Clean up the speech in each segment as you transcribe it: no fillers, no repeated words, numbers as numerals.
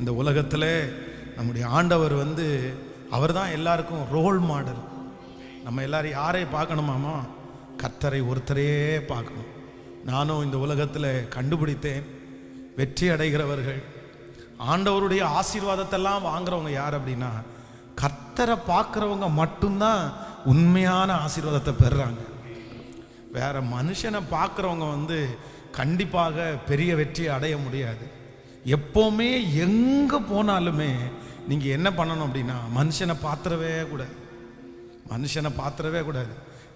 இந்த உலகத்தில் நம்முடைய ஆண்டவர் அவர் தான் எல்லாருக்கும் ரோல் மாடல். நம்ம எல்லாரும் யாரை பார்க்கணுமாமா? கர்த்தரை ஒருத்தரையே பார்க்கணும். நானும் இந்த உலகத்தில் கண்டுபிடித்தேன், வெற்றி அடைகிறவர்கள், ஆண்டவருடைய ஆசீர்வாதத்தெல்லாம் வாங்குறவங்க யார் அப்படின்னா, கர்த்தரை பார்க்குறவங்க மட்டும்தான் உண்மையான ஆசீர்வாதத்தை பெறுறாங்க. வேற மனுஷனை பார்க்குறவங்க கண்டிப்பாக பெரிய வெற்றியை அடைய முடியாது. எப்போவுமே எங்கே போனாலுமே நீங்கள் என்ன பண்ணணும் அப்படின்னா, மனுஷனை பார்த்துடவே கூடாது.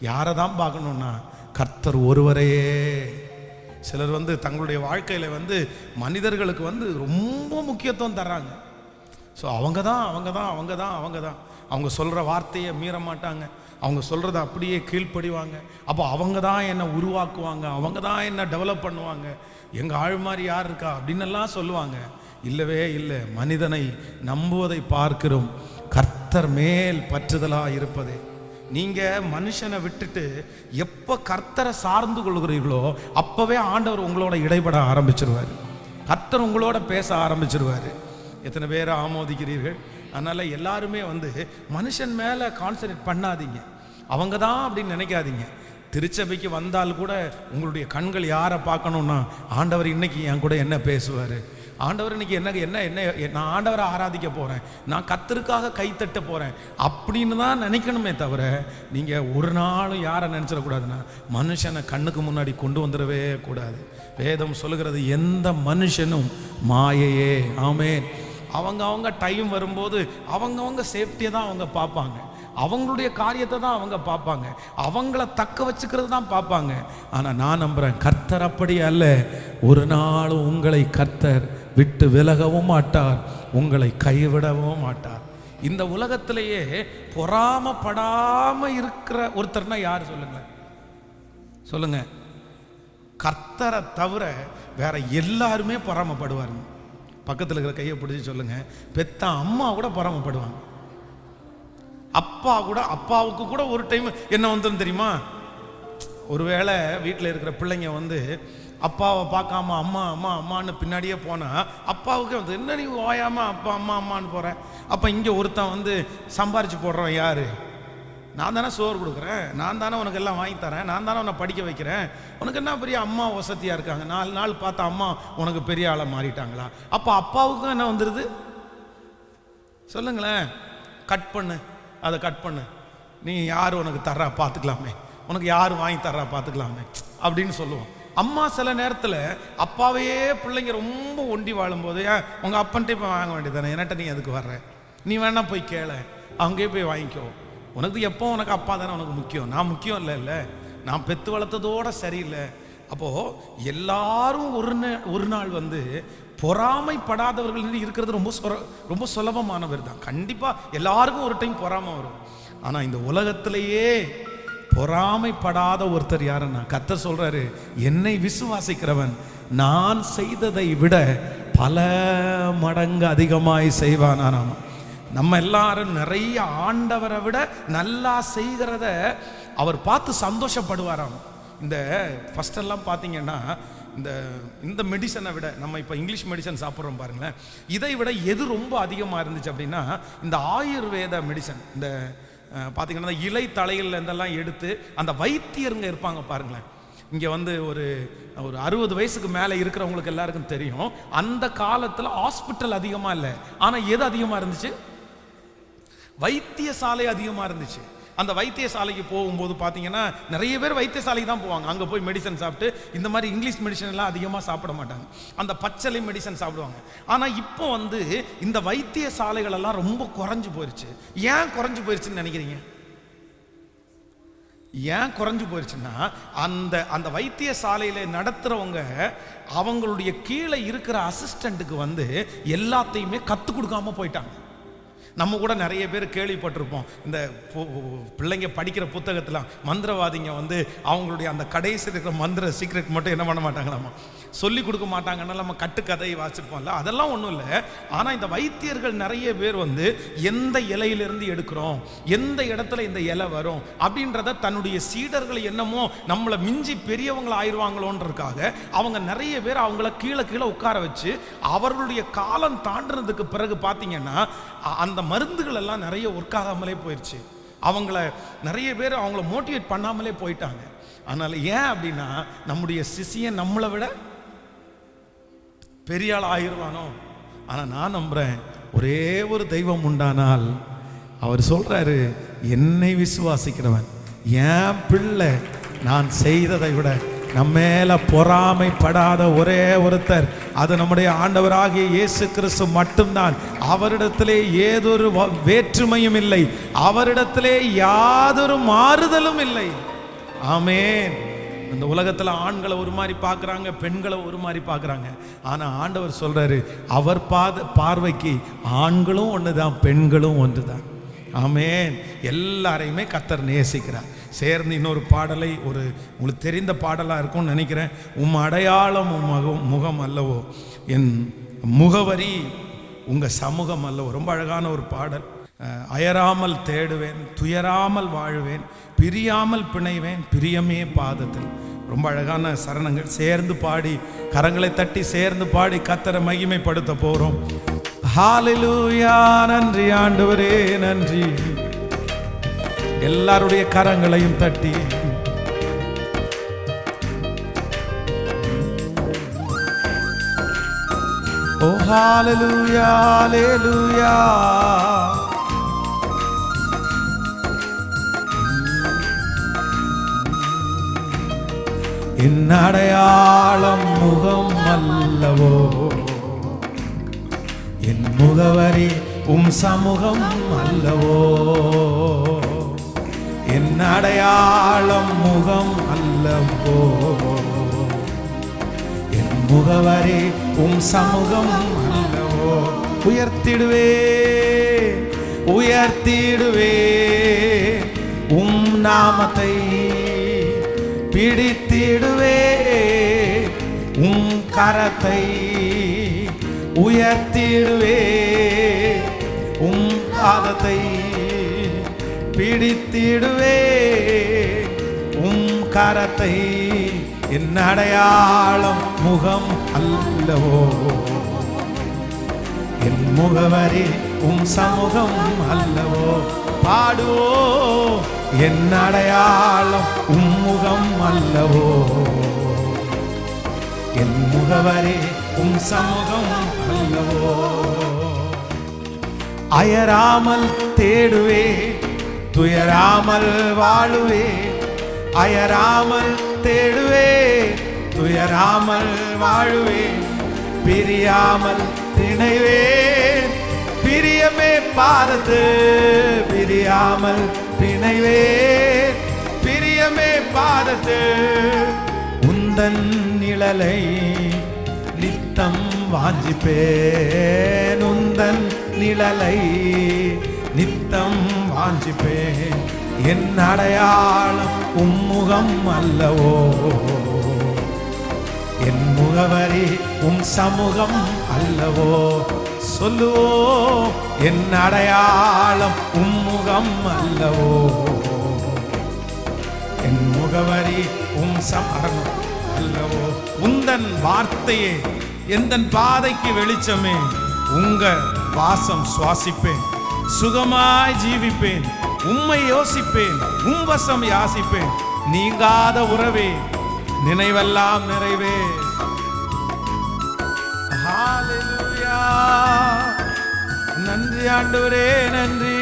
யாரை தான் பார்க்கணுன்னா, கர்த்தர் ஒருவரையே. சிலர் தங்களுடைய வாழ்க்கையில் மனிதர்களுக்கு ரொம்ப முக்கியத்துவம் தர்றாங்க. ஸோ அவங்க தான் அவங்க சொல்கிற வார்த்தையை மீற மாட்டாங்க, அவங்க சொல்கிறத அப்படியே கீழ்ப்படிவாங்க. அப்போ அவங்க தான் என்னை உருவாக்குவாங்க, அவங்க தான் என்னை டெவலப் பண்ணுவாங்க, எங்கள் ஆள் மாதிரி யார் இருக்கா அப்படின்னெல்லாம் சொல்லுவாங்க. இல்லவே இல்லை. மனிதனை நம்புவதை பார்க்கிறோம், கர்த்தர் மேல் பற்றுதலாக இருப்பதே. நீங்கள் மனுஷனை விட்டுட்டு எப்போ கர்த்தரை சார்ந்து கொள்கிறீர்களோ அப்போவே ஆண்டவர் உங்களோட இடைப்பட ஆரம்பிச்சிருவார், கர்த்தர் உங்களோட பேச ஆரம்பிச்சிருவார். எத்தனை பேரை ஆமோதிக்கிறீர்கள்? அதனால் எல்லாருமே மனுஷன் மேலே கான்சன்ட்ரேட் பண்ணாதீங்க, அவங்க தான் அப்படின்னு நினைக்காதீங்க. திருச்சபைக்கு வந்தால் கூட உங்களுடைய கண்கள் யாரை பார்க்கணுன்னா, ஆண்டவர் இன்னைக்கு என் கூட என்ன பேசுவார், ஆண்டவர் இன்னைக்கு என்ன நான் ஆண்டவரை ஆராதிக்க போகிறேன், நான் கர்த்தருக்காக கைத்தட்ட போகிறேன் அப்படின்னு தான் நினைக்கணுமே தவிர, நீங்கள் ஒரு நாளும் யாரை நினச்சிடக்கூடாதுன்னா, மனுஷனை கண்ணுக்கு முன்னாடி கொண்டு வந்துடவே கூடாது. வேதம் சொல்லுகிறது, எந்த மனுஷனும் மாயையே. ஆமென். அவங்க டைம் வரும்போது அவங்க சேஃப்டியை தான் அவங்க பார்ப்பாங்க, அவங்களுடைய காரியத்தை தான் அவங்க பார்ப்பாங்க, அவங்கள தக்க வச்சுக்கிறது தான் பார்ப்பாங்க. ஆனால் நான் நம்புகிறேன், கர்த்தர் அப்படி அல்ல. ஒரு நாளும் உங்களை கர்த்தர் விட்டு விலகவும் மாட்டார், உங்களை கைவிடவும் மாட்டார். இந்த உலகத்திலேயே பொறாமப்படாம இருக்கிற ஒருத்தர்னா யார் சொல்லுங்க? கர்த்தரை தவிர வேற எல்லாருமே பொறாமப்படுவாருங்க. பக்கத்தில் இருக்கிற கையை பிடிச்சி சொல்லுங்க, பெத்த அம்மா கூட பொறாமப்படுவாங்க. அப்பாவுக்கு கூட ஒரு டைம் என்ன வந்துடும் தெரியுமா? ஒருவேளை வீட்டில் இருக்கிற பிள்ளைங்க அப்பாவை பார்க்காம அம்மான்னு பின்னாடியே போனா அப்பாவுக்கு என்ன நீ ஓயாம அப்பா அம்மான்னு போற? அப்போ இங்கே ஒருத்தன் சம்பாரிச்சு போடுறவன் யாரு? நான் தானே சோறு கொடுக்குறேன், நான் தானே உனக்கு எல்லாம் வாங்கி தரேன், நான் தானே உன்னை படிக்க வைக்கிறேன், உனக்கு என்ன பெரிய அம்மா வசதியாக இருக்காங்க, 4 நாள் பார்த்தா அம்மா உனக்கு பெரிய ஆளை மாறிட்டாங்களா? அப்போ அப்பாவுக்கும் என்ன வந்துடுது சொல்லுங்களேன்? அதை கட் பண்ணு, நீ யார் உனக்கு தர்றா பார்த்துக்கலாமே, உனக்கு யார் வாங்கி தர்றா பார்த்துக்கலாமே அப்படின்னு சொல்லுவோம். அம்மா சில நேரத்தில் அப்பாவையே பிள்ளைங்க ரொம்ப ஒண்டி வாழும்போது, உங்கள் அப்பன்ட்டே போய் வாங்க வேண்டியதானே, என்கிட்ட நீ அதுக்கு வர்ற, நீ வேணா போய் கேள, அங்கேயே போய் வாங்கிக்கோ, உனக்கு எப்போ உனக்கு அப்பா தானே உனக்கு முக்கியம், நான் முக்கியம் இல்லை, நான் பெற்று வளர்த்ததோட சரியில்லை. அப்போது எல்லாரும் ஒரு நாள் பொறாமைப்படாதவர்கள் இருக்கிறது ரொம்ப சுலபமானவர் தான். கண்டிப்பாக எல்லாருக்கும் ஒரு டைம் பொறாமை வரும். ஆனால் இந்த உலகத்திலேயே பொறாமைப்படாத ஒருத்தர் யாருன்னா, கர்த்தர் சொல்றாரு, என்னை விசுவாசிக்கிறவன் நான் செய்ததை விட பல மடங்கு அதிகமாய் செய்வானாம். நம்ம எல்லாரும் நிறைய ஆண்டவரை விட நல்லா செய்கிறத அவர் பார்த்து சந்தோஷப்படுவாராம். இந்த ஃபஸ்ட்டெல்லாம் பார்த்தீங்கன்னா, இந்த மெடிசனை விட நம்ம இப்போ இங்கிலீஷ் மெடிசன் சாப்பிட்றோம் பாருங்களேன், இதை விட எது ரொம்ப அதிகமாக இருந்துச்சு அப்படின்னா, இந்த ஆயுர்வேத மெடிசன். இந்த பார்த்தீங்கன்னா இலை தலையில் இருந்தெல்லாம் எடுத்து அந்த வைத்தியருங்க இருப்பாங்க பாருங்களேன். இங்கே ஒரு 60 வயசுக்கு மேலே இருக்கிறவங்களுக்கு எல்லாருக்கும் தெரியும், அந்த காலத்தில் ஹாஸ்பிட்டல் அதிகமாக இல்லை, ஆனால் எது அதிகமாக இருந்துச்சு? வைத்தியசாலை அதிகமாக இருந்துச்சு. அந்த வைத்தியசாலைக்கு போகும்போது பார்த்தீங்கன்னா நிறைய பேர் வைத்தியசாலைக்கு தான் போவாங்க. அங்கே போய் மெடிசன் சாப்பிட்டு இந்த மாதிரி இங்கிலீஷ் மெடிசன் எல்லாம் அதிகமாக சாப்பிட மாட்டாங்க, அந்த பச்சளை மெடிசன் சாப்பிடுவாங்க. ஆனால் இப்போ இந்த வைத்தியசாலைகள் எல்லாம் ரொம்ப குறைஞ்சு போயிடுச்சு. ஏன் குறைஞ்சு போயிடுச்சுன்னு நினைக்கிறீங்க? ஏன் குறைஞ்சு போயிடுச்சுன்னா, அந்த வைத்தியசாலையில் நடத்துகிறவங்க அவங்களுடைய கீழே இருக்கிற அசிஸ்டண்ட்டுக்கு எல்லாத்தையுமே கற்றுக் கொடுக்காம போயிட்டாங்க. நம்ம கூட நிறைய பேர் கேள்விப்பட்டிருப்போம், இந்த பிள்ளைங்க படிக்கிற புத்தகத்தில் மந்திரவாதிங்க வந்து அவங்களுடைய அந்த கடைசி இருக்கிற மந்திர சீக்ரெட் மட்டும் என்ன பண்ண மாட்டாங்களாமா, சொல்லி கொடுக்க மாட்டாங்கன்னா நம்ம கட்டுக்கதை வாசிப்போம்ல, அதெல்லாம் ஒன்றும் இல்லை. ஆனால் இந்த வைத்தியர்கள் நிறைய பேர் வந்து எந்த இலையிலிருந்து எடுக்கிறோம், எந்த இடத்துல இந்த இலை வரும் அப்படின்றத தன்னுடைய சீடர்கள் என்னமோ நம்மளை மிஞ்சி பெரியவங்களை ஆயிடுவாங்களோன்றதுக்காக அவங்க நிறைய பேர் அவங்கள கீழே கீழே உட்கார வச்சு அவர்களுடைய காலம் தாண்டினதுக்கு பிறகு பார்த்தீங்கன்னா அந்த மருந்துகள் எல்லாம் நிறைய ஒர்க் ஆகாமலே போயிடுச்சு. அவங்கள நிறைய பேர் அவங்கள மோட்டிவேட் பண்ணாமலே போயிட்டாங்க. அதனால ஏன் அப்படின்னா நம்முடைய சிஷியன் நம்மளை விட பெரிய ஆள் ஆகிருவானோ. ஆனால் நான் நம்புறேன் ஒரே ஒரு தெய்வம் உண்டானால் அவர் சொல்றாரு, என்னை விசுவாசிக்கிறவன் என் பிள்ளை நான் செய்ததை விட நம்ம மேல பொறாமைப்படாத ஒரே ஒருத்தர், அது நம்முடைய ஆண்டவராகிய இயேசு கிறிஸ்து மட்டும்தான். அவரிடத்திலே ஏதொரு வேற்றுமையும் இல்லை, அவரிடத்திலே யாதொரு மாறுதலும் இல்லை. ஆமென். இந்த உலகத்தில் ஆண்களை ஒரு மாதிரி பார்க்குறாங்க, பெண்களை ஒரு மாதிரி பார்க்குறாங்க. ஆனால் ஆண்டவர் சொல்றாரு, அவர் பார்வைக்கு ஆண்களும் ஒன்று தான், பெண்களும் ஒன்று தான். ஆமென். எல்லாரையுமே கர்த்தர் நேசிக்கிறார். சேர்ந்து இன்னொரு பாடலை, ஒரு உங்களுக்கு தெரிந்த பாடலாக இருக்கும்னு நினைக்கிறேன். உம் அடையாளம் உம் முகம் அல்லவோ, என் முகவரி உங்கள் சமூகம் அல்லவோ. ரொம்ப அழகான ஒரு பாடல். அயராமல் தேடுவேன், துயராமல் வாழ்வேன், பிரியாமல் பிணைவேன், பிரியமே பாதத்தில். ரொம்ப அழகான சரணங்கள். சேர்ந்து பாடி, கரங்களை தட்டி சேர்ந்து பாடி கர்த்தரை மகிமைப்படுத்த போகிறோம். ஹalleluya. நன்றி ஆண்டவரே, நன்றி. எல்லாருடைய கரங்களையும் தட்டி ஓ ஹalleluya, ஹalleluya. என் அடையாளம் முகம் அல்லவோ, என் முகவரி உம் சமூகம் அல்லவோ. என் அடையாளம் முகம் அல்லவோ, என் முகவரி உம் சமூகம் அல்லவோ. உயர்த்திடுவே உயர்த்திடுவே உம் நாமத்தை, பிடித்திடுவே உம் கரத்தை, உயர்த்திடுவே உம் பாதத்தை, பிடித்திடுவே உம் கரத்தை. என் அடையாளம் முகம் அல்லவோ, என் முகவரி உம் சமூகம் அல்லவோ. பாடுவோ, என் அடையாளம் உம் முகம் அல்லவோ, என் முகவரி உம் சமூகம் அல்லவோ. அயராமல் தேடுவே, துயராமல் வாழுவே, அயராமல் தேடுவே, துயராமல் வாழுவே, பிரியாமல் திணைவேன், பிரியமே பாதத்து, பிரியாமல் பிணைவேன், பிரியமே பாதத்து. உந்தன் நிழலை நித்தம் வாஞ்சிப்பேன், உந்தன் நிழலை நித்தம் வாஞ்சிப்பேன். என் அடையாளம் உம்முகம் அல்லவோ, என் முகவரி உம் சமூகம் அல்லவோ. சொல்லுவோ, என் அடையாளம் உம்முகம் அல்லவோ, என் முகவரி உம் சமூகம் அல்லவோ. உந்தன் வார்த்தையே எந்தன் பாதைக்கு வெளிச்சமே, உங்க வாசம் சுவாசிப்பேன், சுகமாய் ஜீவிப்பேன், உம்மை யோசிப்பேன், உம் வசம் யாசிப்பேன். நீங்காத உறவே, நினைவெல்லாம் நிறைவே. ஹalleluya. நன்றி ஆண்டவரே, நன்றி.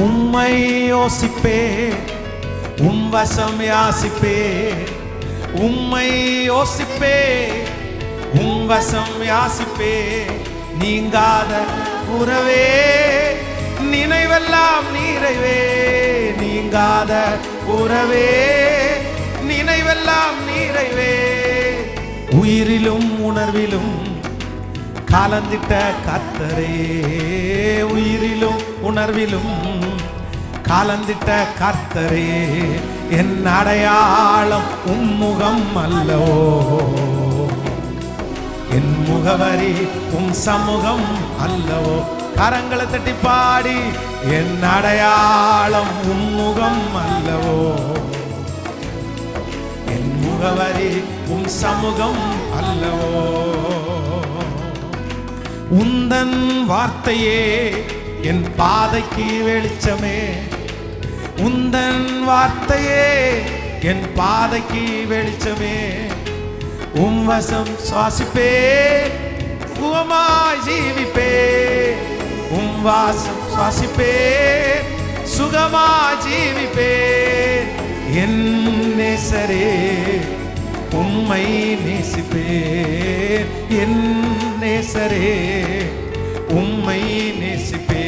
உம்மை யோசிப்பேன், உம் வசம் யாசிப்பேன், உம்மை யோசிப்பேன், உம் வசம் யாசிப்பேன். நீங்காத உறவே, நினைவெல்லாம் நிறைவே, நீங்காத உறவே, நினைவெல்லாம் நிறைவே. உயிரிலும் உணர்விலும் காலந்திட்ட கர்த்தரே உயிரிலும் உணர்விலும் காலந்திட்ட கர்த்தரே என் அடையாளம் உம்முகம் அல்லவோ என் முகவரி உம் சமூகம் அல்லவோ கரங்களை தட்டி பாடி என் அடையாளம் உம்முகம் அல்லவோ என் முகவரி உம் சமூகம் அல்லவோ உந்தன் வார்த்தையே என் பாதைக்கு வெளிச்சமே உந்தன் வார்த்தையே என் பாதைக்கு வெளிச்சமே உம் வசம் சுவாசிப்பே சுகமாய் ஜீவிப்பே உம் வாசம் சுவாசிப்பே சுகமாய் ஜீவிப்பே என் நேசரே உம்மை நேசிப்பே என் நேசரே உம்மை நேசிப்பே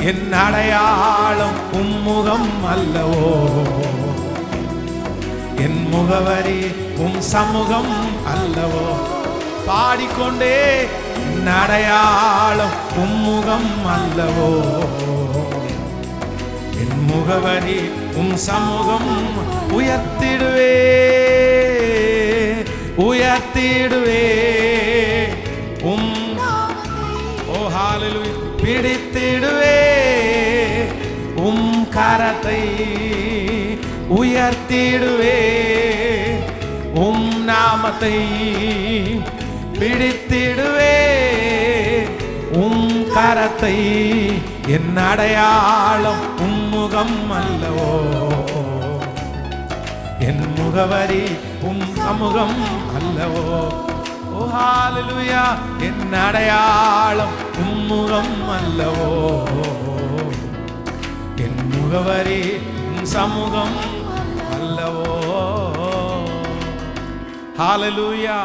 என் அடையாளம் உம்முகம் அல்லவோ என் முகவரி உம் சமூகம் அல்லவோ பாடிக்கொண்டே என் அடையாளம் உம்முகம் அல்லவோ என் முகவரி உம் சமூகம் உயர்த்திடுவே உயர்த்திடுவே உம் ஓ ஹல்லேலூயா பிடித்திடுவே உம் கரத்தை உயர்த்திடுவே உம் நாமத்தை பிடித்திடுவே உம் கரத்தை என் அடையாளம் உம்முகம் அல்லவோ என் முகவரி உம் சமூகம் அல்லவோ ஓ ஹல்லேலூயா என் அடையாளம் உம்முகம் அல்லவோ என் முகவரி உம் சமூகம் அல்லவோ ஹல்லேலூயா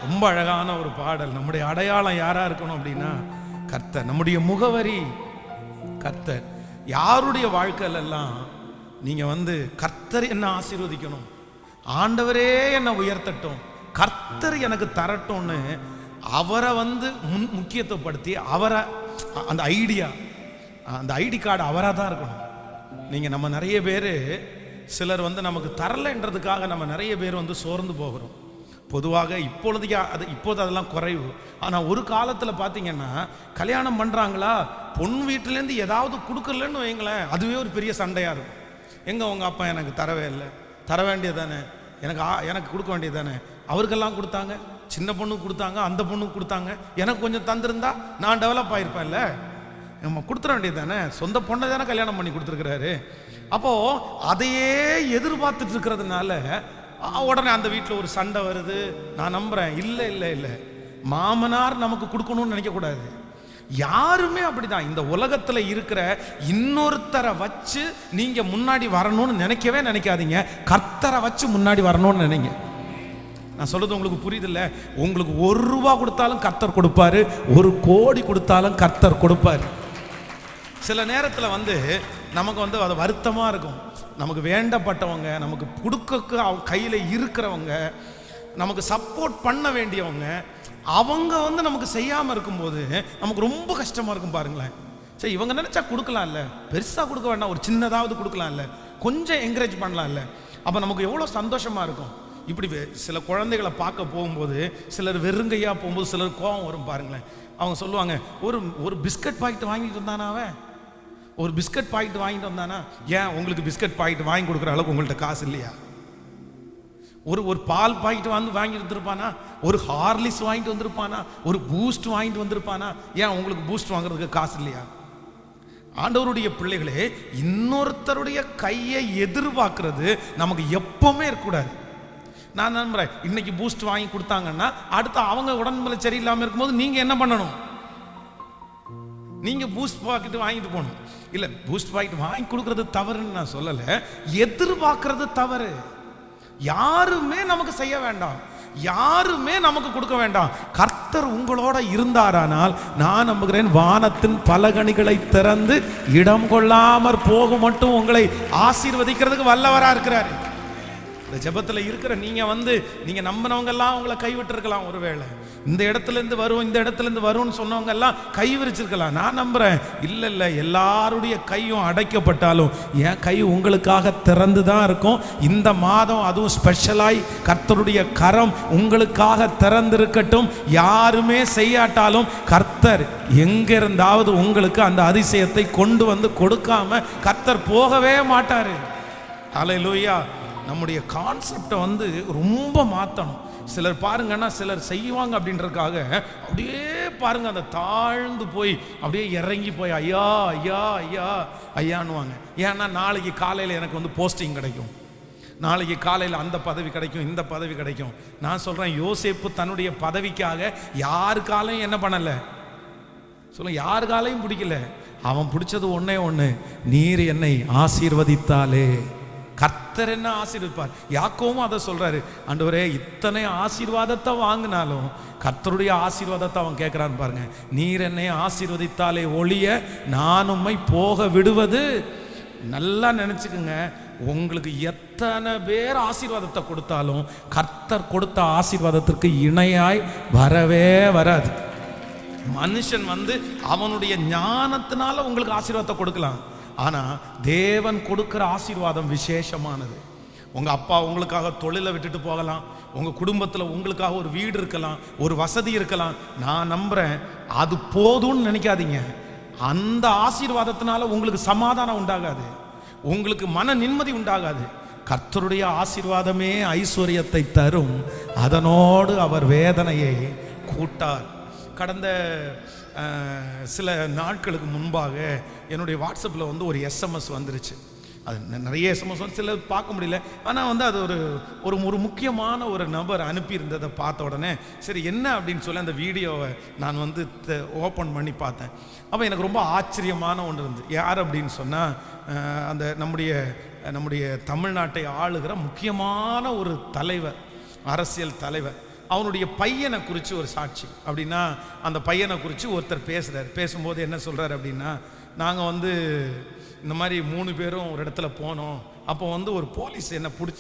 ரொம்ப அழகான ஒரு பாடல் நம்முடைய அடையாளம் யாரா இருக்கணும் அப்படின்னா கர்த்தர் நம்முடைய முகவரி கர்த்தர் யாருடைய வாழ்க்கையில எல்லாம் நீங்க வந்து கர்த்தர் என்ன ஆசீர்வதிக்கணும் ஆண்டவரே என்ன உயர்த்தட்டும் கர்த்தர் எனக்கு தரட்டும்னு அவரை வந்து முக்கியத்துவப்படுத்தி அவரை அந்த ஐடி கார்டு அவராக தான் இருக்கணும் நீங்க நம்ம நிறைய பேர் சிலர் வந்து நமக்கு தரலைன்றதுக்காக நம்ம நிறைய பேர் வந்து சோர்ந்து போகிறோம் பொதுவாக இப்போது அதெல்லாம் குறைவு ஆனால் ஒரு காலத்தில் பார்த்தீங்கன்னா கல்யாணம் பண்ணுறாங்களா பொன் வீட்டிலேருந்து ஏதாவது கொடுக்கலன்னு வைங்களேன் அதுவே ஒரு பெரிய சண்டையாக இருக்கும் எங்கே உங்கள் அப்பா எனக்கு தரவே இல்லை தர வேண்டியது தானே எனக்கு கொடுக்க வேண்டியது தானே அவருக்கெல்லாம் கொடுத்தாங்க சின்ன பொண்ணுக்கு கொடுத்தாங்க அந்த பொண்ணுக்கு கொடுத்தாங்க எனக்கு கொஞ்சம் தந்திருந்தா நான் டெவலப் ஆகிருப்பேன்ல நம்ம கொடுத்துட வேண்டியது தானே சொந்த பொண்ணை தானே கல்யாணம் பண்ணி கொடுத்துருக்கிறாரு அப்போது அதையே எதிர்பார்த்துட்டு இருக்கிறதுனால உடனே அந்த வீட்டில் ஒரு சண்டை வருது நான் நம்புறேன் இல்லை இல்லை இல்லை மாமனார் நமக்கு கொடுக்கணும்னு நினைக்கக்கூடாது யாருமே அப்படிதான் இந்த உலகத்துல இருக்கிற இன்னொருத்தரை வச்சு நீங்க முன்னாடி வரணும்னு நினைக்கவே நினைக்காதீங்க கர்த்தரை வச்சு முன்னாடி வரணும்னு நினைங்க நான் சொல்றது உங்களுக்கு புரியுது இல்ல உங்களுக்கு 1 ரூபா கொடுத்தாலும் கர்த்தர் கொடுப்பாரு 1 கோடி கொடுத்தாலும் கர்த்தர் கொடுப்பாரு சில நேரத்துல வந்து நமக்கு வந்து அது வருத்தமா இருக்கும் நமக்கு வேண்டப்பட்டவங்க நமக்கு கொடுக்க அவங்க கையில இருக்கிறவங்க நமக்கு சப்போர்ட் பண்ண வேண்டியவங்க அவங்க வந்து நமக்கு செய்யாம இருக்கும்போது நமக்கு ரொம்ப கஷ்டமா இருக்கும் பாருங்களேன் சரி இவங்க நினைச்சா கொடுக்கலாம் இல்ல பெருசா கொடுக்க வேண்டாம் ஒரு சின்னதாவது கொடுக்கலாம் இல்ல கொஞ்சம் என்கரேஜ் பண்ணலாம் இல்ல அப்ப நமக்கு எவ்வளவு சந்தோஷமா இருக்கும் இப்படி சில குழந்தைகளை பார்க்க போகும்போது சிலர் வெறுங்கையா போகும்போது சிலர் கோபம் வரும் பாருங்களேன் அவங்க சொல்லுவாங்க ஒரு பிஸ்கட் பாக்கெட் வாங்கிட்டு வந்தானா அவன் ஒரு பிஸ்கட் பாக்கெட் வாங்கிட்டு வந்தானா ஏன் உங்களுக்கு பிஸ்கட் பாக்கெட் வாங்கி கொடுக்குற அளவுக்கு உங்கள்கிட்ட காசு இல்லையா ஒரு பால் பாக்கெட் வாங்கிட்டு வந்திருப்பானா ஒரு ஹார்லிக்ஸ் வாங்கிட்டு வந்திருப்பானா ஒரு பூஸ்ட் வாங்கிட்டு வந்திருப்பானா ஏன் உங்களுக்கு பூஸ்ட் வாங்குறதுக்கு காசு இல்லையா ஆண்டவருடைய பிள்ளைகளே இன்னொருத்தருடைய கையை எதிர்பார்க்கிறது நமக்கு எப்பவுமே இருக்கக்கூடாது நான் நம்புறேன் இன்னைக்கு பூஸ்ட் வாங்கி கொடுத்தாங்கன்னா அடுத்து அவங்க உடம்புல சரியில்லாமல் இருக்கும்போது நீங்க என்ன பண்ணணும் நீங்க பூஸ்ட் பாக்கெட் வாங்கிட்டு போகணும் இல்ல பூஸ்ட் பாக்கெட் வாங்கி கொடுக்கறது தவறுன்னு நான் சொல்லல எதிர்பார்க்கறது தவறு யாருமே நமக்கு செய்ய வேண்டாம் யாருமே நமக்கு கொடுக்க வேண்டாம் கர்த்தர் உங்களோட இருந்தாரானால் நான் நம்புகிறேன் வானத்தின் பலகணிகளை திறந்து இடம் கொள்ளாமற் போக மட்டும் உங்களை ஆசீர்வதிக்கிறதுக்கு வல்லவரா இருக்கிறாரு இந்த ஜெபத்துல இருக்கிற நீங்க நம்பினவங்க எல்லாம் உங்களை கைவிட்டு இருக்கலாம் ஒருவேளை இந்த இடத்துல இருந்து வரும், இந்த இடத்துல இருந்து வரும்னு சொன்னவங்க எல்லாம் கை விரிச்சிருக்கலாம். நான் நம்புறேன், இல்லை இல்லை, எல்லாருடைய கையும் அடைக்கப்பட்டாலும் என் கை உங்களுக்காக திறந்து தான் இருக்கும். இந்த மாதம் அதுவும் ஸ்பெஷலாய் கர்த்தருடைய கரம் உங்களுக்காக திறந்திருக்கட்டும். யாருமே செய்யாட்டாலும் கர்த்தர் எங்கிருந்தாவது உங்களுக்கு அந்த அதிசயத்தை கொண்டு வந்து கொடுக்காம கர்த்தர் போகவே மாட்டாரு. ஹல்லேலூயா. நம்முடைய கான்செப்டை வந்து ரொம்ப மாற்றணும். சிலர் பாருங்கன்னா, சிலர் செய்வாங்க அப்படின்றதுக்காக அப்படியே பாருங்க, அந்த தாழ்ந்து போய் அப்படியே இறங்கி போய் ஐயா ஐயா ஐயா ஐயான்னுவாங்க. ஏன்னா நாளைக்கு காலையில் எனக்கு வந்து போஸ்டிங் கிடைக்கும், நாளைக்கு காலையில் அந்த பதவி கிடைக்கும், இந்த பதவி கிடைக்கும். நான் சொல்கிறேன், யோசேப்பு தன்னுடைய பதவிக்காக யாருக்காலையும் என்ன பண்ணலை சொல்ல, யாருக்காலையும் பிடிக்கல. அவன் பிடிச்சது ஒன்னே ஒன்று, நீர் என்னை ஆசீர்வதித்தாலே கர்த்தர் என்ன ஆசீர்வதிப்பார். யாக்கோவும் அதை சொல்றாரு, ஆண்டவரே இத்தனை ஆசீர்வாதத்தை வாங்கினாலும் கர்த்தருடைய ஆசீர்வாதத்தை அவன் கேட்கிறான்னு பாருங்க. நீர் என்னை ஆசீர்வதித்தாலே ஒழிய நான் உம்மை போக விடுவது. நல்லா நினைச்சுக்குங்க, உங்களுக்கு எத்தனை பேர் ஆசீர்வாதத்தை கொடுத்தாலும் கர்த்தர் கொடுத்த ஆசீர்வாதத்திற்கு இணையாய் வரவே வராது. மனுஷன் வந்து அவனுடைய ஞானத்தினால உங்களுக்கு ஆசீர்வாதத்தை கொடுக்கலாம், ஆனா தேவன் கொடுக்கிற ஆசீர்வாதம் விசேஷமானது. உங்க அப்பா உங்களுக்காக தொழிலை விட்டுட்டு போகலாம், உங்க குடும்பத்தில் உங்களுக்காக ஒரு வீடு இருக்கலாம், ஒரு வசதி இருக்கலாம். நான் நம்புறேன், அது போதும்னு நினைக்காதீங்க. அந்த ஆசீர்வாதத்தினால உங்களுக்கு சமாதானம் உண்டாகாது, உங்களுக்கு மன நிம்மதி உண்டாகாது. கர்த்தருடைய ஆசீர்வாதமே ஐஸ்வர்யத்தை தரும், அதனோடு அவர் வேதனையை கூட்டார். கடந்த சில நாட்களுக்கு முன்பாக என்னுடைய வாட்ஸ்அப்பில் வந்து ஒரு எஸ்எம்எஸ் வந்துருச்சு. அது நிறைய எஸ்எம்எஸ் வந்து சில பார்க்க முடியல, ஆனால் வந்து அது ஒரு முக்கியமான ஒரு நபர் அனுப்பியிருந்ததை பார்த்த உடனே சரி என்ன அப்படின்னு சொல்லி அந்த வீடியோவை நான் வந்து ஓப்பன் பண்ணி பார்த்தேன். அப்போ எனக்கு ரொம்ப ஆச்சரியமான ஒன்று இருந்து. யார் அப்படின்னு சொன்னால், அந்த நம்முடைய தமிழ்நாட்டை ஆளுகிற முக்கியமான ஒரு தலைவர், அரசியல் தலைவர். அவனுடைய பையனை குறித்து ஒரு சாட்சி. அப்படின்னா அந்த பையனை குறித்து ஒருத்தர் பேசுகிறார். பேசும்போது என்ன சொல்கிறார் அப்படின்னா, நாங்கள் வந்து இந்த மாதிரி 3 பேரும் ஒரு இடத்துல போனோம். அப்போ வந்து ஒரு போலீஸ்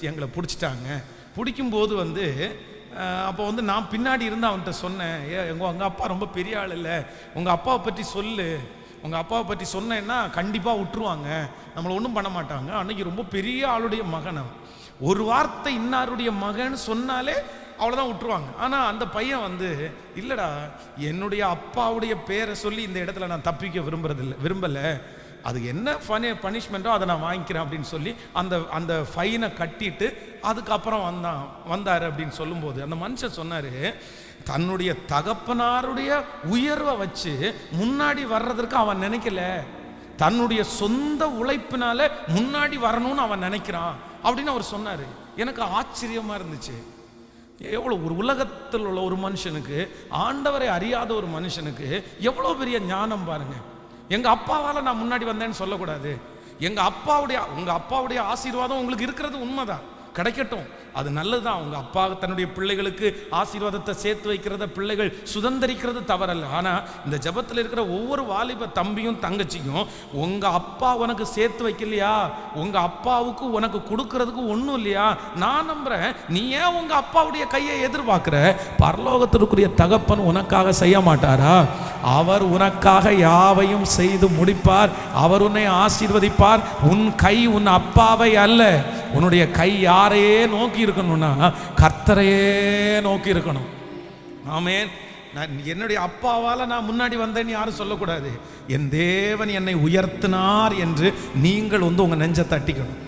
எங்களை பிடிச்சிட்டாங்க. பிடிக்கும்போது வந்து அப்போ வந்து நான் பின்னாடி இருந்து அவன்கிட்ட சொன்னேன், உங்கள் அப்பா ரொம்ப பெரிய ஆள் இல்லை, உங்கள் அப்பாவை பற்றி சொல்லு, உங்கள் அப்பாவை பற்றி சொன்னேன்னா கண்டிப்பாக விட்டுருவாங்க, நம்மளை ஒன்றும் பண்ண மாட்டாங்க. அன்னைக்கு ரொம்ப பெரிய ஆளுடைய மகன். ஒரு வார்த்தை இன்னாருடைய மகன் சொன்னாலே அவ்வளோதான் விட்டுருவாங்க. ஆனால் அந்த பையன் வந்து இல்லைடா, என்னுடைய அப்பாவுடைய பேரை சொல்லி இந்த இடத்துல நான் தப்பிக்க விரும்பலை, அது என்ன பனிஷ்மெண்ட்டோ அதை நான் வாங்கிக்கிறேன் அப்படின்னு சொல்லி அந்த ஃபைனை கட்டிட்டு அதுக்கப்புறம் வந்தார் அப்படின்னு சொல்லும்போது அந்த மனுஷன் சொன்னார், தன்னுடைய தகப்பனாருடைய உயர்வை வச்சு முன்னாடி வர்றதற்கு அவன் நினைக்கல, தன்னுடைய சொந்த உழைப்பினால முன்னாடி வரணும்னு அவன் நினைக்கிறான் அப்படின்னு அவர் சொன்னார். எனக்கு ஆச்சரியமாக இருந்துச்சு. எவ்வளோ ஒரு உலகத்தில் உள்ள ஒரு மனுஷனுக்கு, ஆண்டவரை அறியாத ஒரு மனுஷனுக்கு எவ்வளோ பெரிய ஞானம் பாருங்க. எங்கள் அப்பாவால் நான் முன்னாடி வந்தேன்னு சொல்லக்கூடாது. உங்கள் அப்பாவுடைய ஆசீர்வாதம் உங்களுக்கு இருக்கிறது உண்மைதான், கிடைக்கட்டும், அது நல்லதுதான். உங்கள் அப்பா தன்னுடைய பிள்ளைகளுக்கு ஆசீர்வாதத்தை சேர்த்து வைக்கிறத பிள்ளைகள் சுதந்திரிக்கிறது தவறல்ல. ஆனால் இந்த ஜபத்தில் இருக்கிற ஒவ்வொரு வாலிப தம்பியும் தங்கச்சியும், உங்கள் அப்பா உனக்கு சேர்த்து வைக்கலையா, உங்கள் அப்பாவுக்கு உனக்கு கொடுக்கறதுக்கு ஒன்றும் இல்லையா, நான் நம்புகிறேன் நீ ஏன் உங்கள் அப்பாவுடைய கையை எதிர்பார்க்குற? பரலோகத்திற்குரிய தகப்பன் உனக்காக செய்ய மாட்டாரா? அவர் உனக்காக யாவையும் செய்து முடிப்பார், அவர் உன்னை ஆசீர்வதிப்பார். உன் கை உன் அப்பாவை அல்ல, உன்னுடைய கை யாரையே நோக்கி இருக்கணும்னா கர்த்தரையே நோக்கி இருக்கணும். ஆமென். நான் என்னுடைய அப்பாவால் நான் முன்னாடி வந்தேன்னு யாரும் சொல்லக்கூடாது. என் தேவன் என்னை உயர்த்தினார் என்று நீங்கள் வந்து உங்கள் நெஞ்சை தட்டிக்கணும்.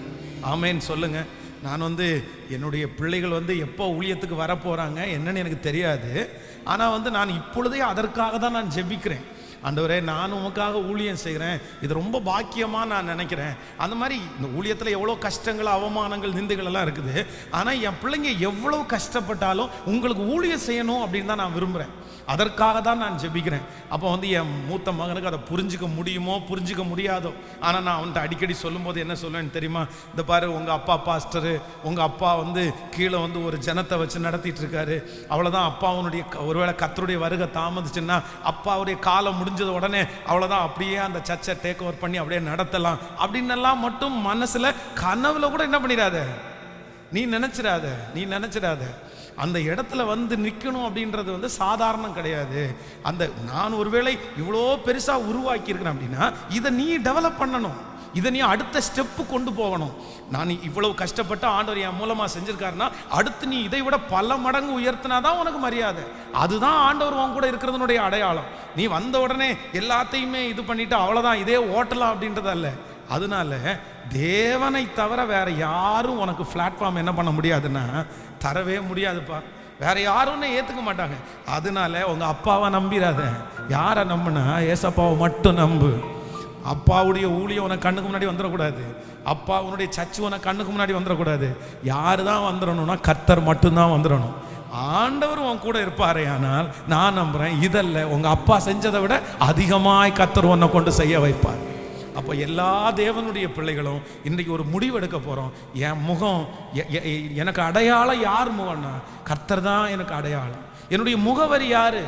ஆமென் சொல்லுங்க. நான் வந்து என்னுடைய பிள்ளைகள் வந்து எப்போ ஊழியத்துக்கு வரப்போகிறாங்க என்னன்னு எனக்கு தெரியாது. ஆனால் வந்து நான் இப்பொழுதே அதற்காக தான் நான் ஜெபிக்கிறேன். ஆண்டவரே, நான் உமக்காக ஊழியம் செய்கிறேன், இது ரொம்ப பாக்கியமாக நான் நினைக்கிறேன். அந்த மாதிரி இந்த ஊழியத்தில் எவ்வளோ கஷ்டங்கள், அவமானங்கள், நிந்தைகள் எல்லாம் இருக்குது. ஆனால் என் பிள்ளைங்க எவ்வளோ கஷ்டப்பட்டாலும் உங்களுக்கு ஊழியம் செய்யணும் அப்படின்னு தான் நான் விரும்புகிறேன். அதற்காக தான் நான் ஜெபிக்கிறேன். அப்போ வந்து என் மூத்த மகனுக்கு அதை புரிஞ்சிக்க முடியுமோ புரிஞ்சிக்க முடியாதோ, ஆனால் நான் அவன்கிட்ட அடிக்கடி சொல்லும்போது என்ன சொல்லுவேன்னு தெரியுமா? இந்த பாரு, உங்கள் அப்பா பாஸ்டரு, உங்கள் அப்பா வந்து கீழே வந்து ஒரு ஜனத்தை வச்சு நடத்திட்டு இருக்காரு, அவ்வளோதான். அப்பாவுடைய ஒருவேளை கர்த்தருடைய வருகை தாமதிச்சுன்னா அப்பாவுடைய காலம் முடிஞ்சது உடனே அவ்வளோதான், அப்படியே அந்த சர்ச்சை டேக் ஓவர் பண்ணி அப்படியே நடத்தலாம் அப்படின்னெல்லாம் மட்டும் மனசில் கனவுல கூட என்ன பண்ணிடாத, நீ நினைச்சிடாத. அந்த இடத்துல வந்து நிற்கணும் அப்படின்றது வந்து சாதாரணம் கிடையாது. அந்த நான் ஒருவேளை இவ்வளோ பெருசாக உருவாக்கி இருக்கிறேன் அப்படின்னா இதை நீ டெவலப் பண்ணணும், இதை நீ அடுத்த ஸ்டெப்பு கொண்டு போகணும். நான் இவ்வளவு கஷ்டப்பட்டு ஆண்டவர் என் மூலமாக செஞ்சிருக்காருன்னா அடுத்து நீ இதை விட பல மடங்கு உயர்த்தினாதான் உனக்கு மரியாதை. அதுதான் ஆண்டவர் உன் கூட இருக்கிறதுனுடைய அடையாளம். நீ வந்த உடனே எல்லாத்தையுமே இது பண்ணிட்டு அவ்வளோதான் இதே ஓட்டலாம் அப்படின்றது அல்ல. அதனால தேவனை தவிர வேற யாரும் உனக்கு பிளாட்ஃபார்ம் என்ன பண்ண முடியாதுன்னா தரவே முடியாதுப்பா. வேற யாரும் ஏற்றுக்க மாட்டாங்க. அதனால உங்க அப்பாவை நம்பிடாத. யாரை நம்புனா ஏசப்பாவை மட்டும் நம்பு. அப்பாவுடைய ஊழியம் உனக்கு கண்ணுக்கு முன்னாடி வந்துடக்கூடாது. அப்பா உன்னுடைய சர்ச்சு உனக்கு கண்ணுக்கு முன்னாடி வந்துடக்கூடாது. யாரு தான் வந்துடணும்னா கர்த்தர் மட்டும்தான் வந்துடணும். ஆண்டவர் உன் கூட இருப்பாரே. ஆனால் நான் நம்புறேன் இதல்ல, உங்க அப்பா செஞ்சதை விட அதிகமாய் கர்த்தர் உன்னை கொண்டு செய்ய வைப்பார். அப்போ எல்லா தேவனுடைய பிள்ளைகளும் இன்றைக்கு ஒரு முடிவு எடுக்க போகிறோம். என் முகம் எனக்கு அடையாளம் யார் முகம்னா கர்த்தர் தான் எனக்கு அடையாளம். என்னுடைய முகவரி யாரு?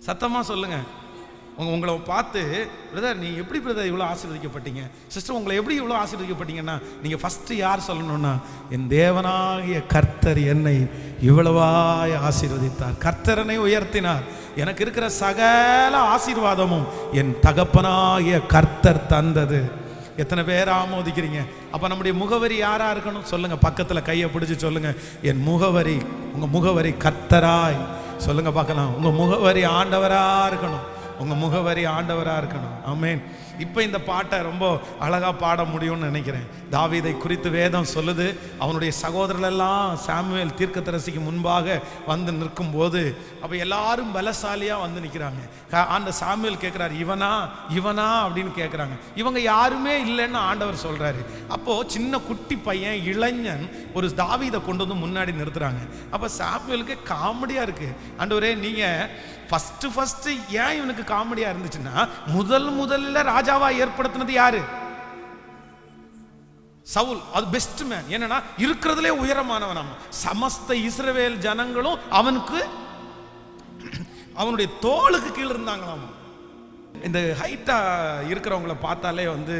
சத்தமாக சொல்லுங்க. உங்களை பார்த்து பிரதர் நீ எப்படி பிரதர் இவ்வளோ ஆசீர்வதிக்கப்பட்டீங்க, சிஸ்டர் உங்களை எப்படி இவ்வளோ ஆசீர்வதிக்கப்பட்டீங்கன்னா நீங்கள் ஃபஸ்ட்டு யார் சொல்லணும்னா என் தேவனாகிய கர்த்தர் என்னை இவ்வளவாய் ஆசீர்வதித்தார், கர்த்தரனை உயர்த்தினார், எனக்கு இருக்கிற சகல ஆசீர்வாதமும் என் தகப்பனாகிய கர்த்தர் தந்தது. எத்தனை பேர் ஆமோதிக்கிறீங்க? அப்போ நம்முடைய முகவரி யாராக இருக்கணும் சொல்லுங்கள். பக்கத்தில் கையை பிடிச்சி சொல்லுங்கள், என் முகவரி, உங்கள் முகவரி கர்த்தராய் சொல்லுங்கள் பார்க்கலாம். உங்கள் முகவரி ஆண்டவராக இருக்கணும். உங்கள் முகவரி ஆண்டவராக இருக்கணும். ஆமென். இப்போ இந்த பாட்டை ரொம்ப அழகாக பாட முடியும்னு நினைக்கிறேன். தாவீதை குறித்து வேதம் சொல்லுது, அவனுடைய சகோதரர்களெல்லாம் சாமுவேல் தீர்க்கதரிசிக்கு முன்பாக வந்து நிற்கும் போது அப்போ எல்லாரும் பலசாலியாக வந்து நிற்கிறாங்க. அந்த சாமுவேல் கேட்குறாரு, இவனா இவனா அப்படின்னு கேட்குறாங்க. இவங்க யாருமே இல்லைன்னு ஆண்டவர் சொல்கிறாரு. அப்போது சின்ன குட்டி பையன் இளைஞன் ஒரு தாவீதை கொண்டு வந்து முன்னாடி நிறுத்துறாங்க. அப்போ சாமுவேலுக்கு காமெடியாக இருக்குது. ஆண்டவரே நீங்கள் ஃபஸ்ட்டு ஏன் இவனுக்கு காமெடியாக இருந்துச்சுன்னா முதல்ல ராஜாவா ஏற்படுத்தினது யாரு? சவுல். அது பெஸ்ட் மேன். என்னன்னா இருக்கிறதுலே உயரமானவன். சமஸ்த இஸ்ரவேல் ஜனங்களும் அவனுக்கு அவனுடைய தோளுக்கு கீழே இருந்தாங்களாம். இந்த ஹைட்டா இருக்கிறவங்கள பார்த்தாலே வந்து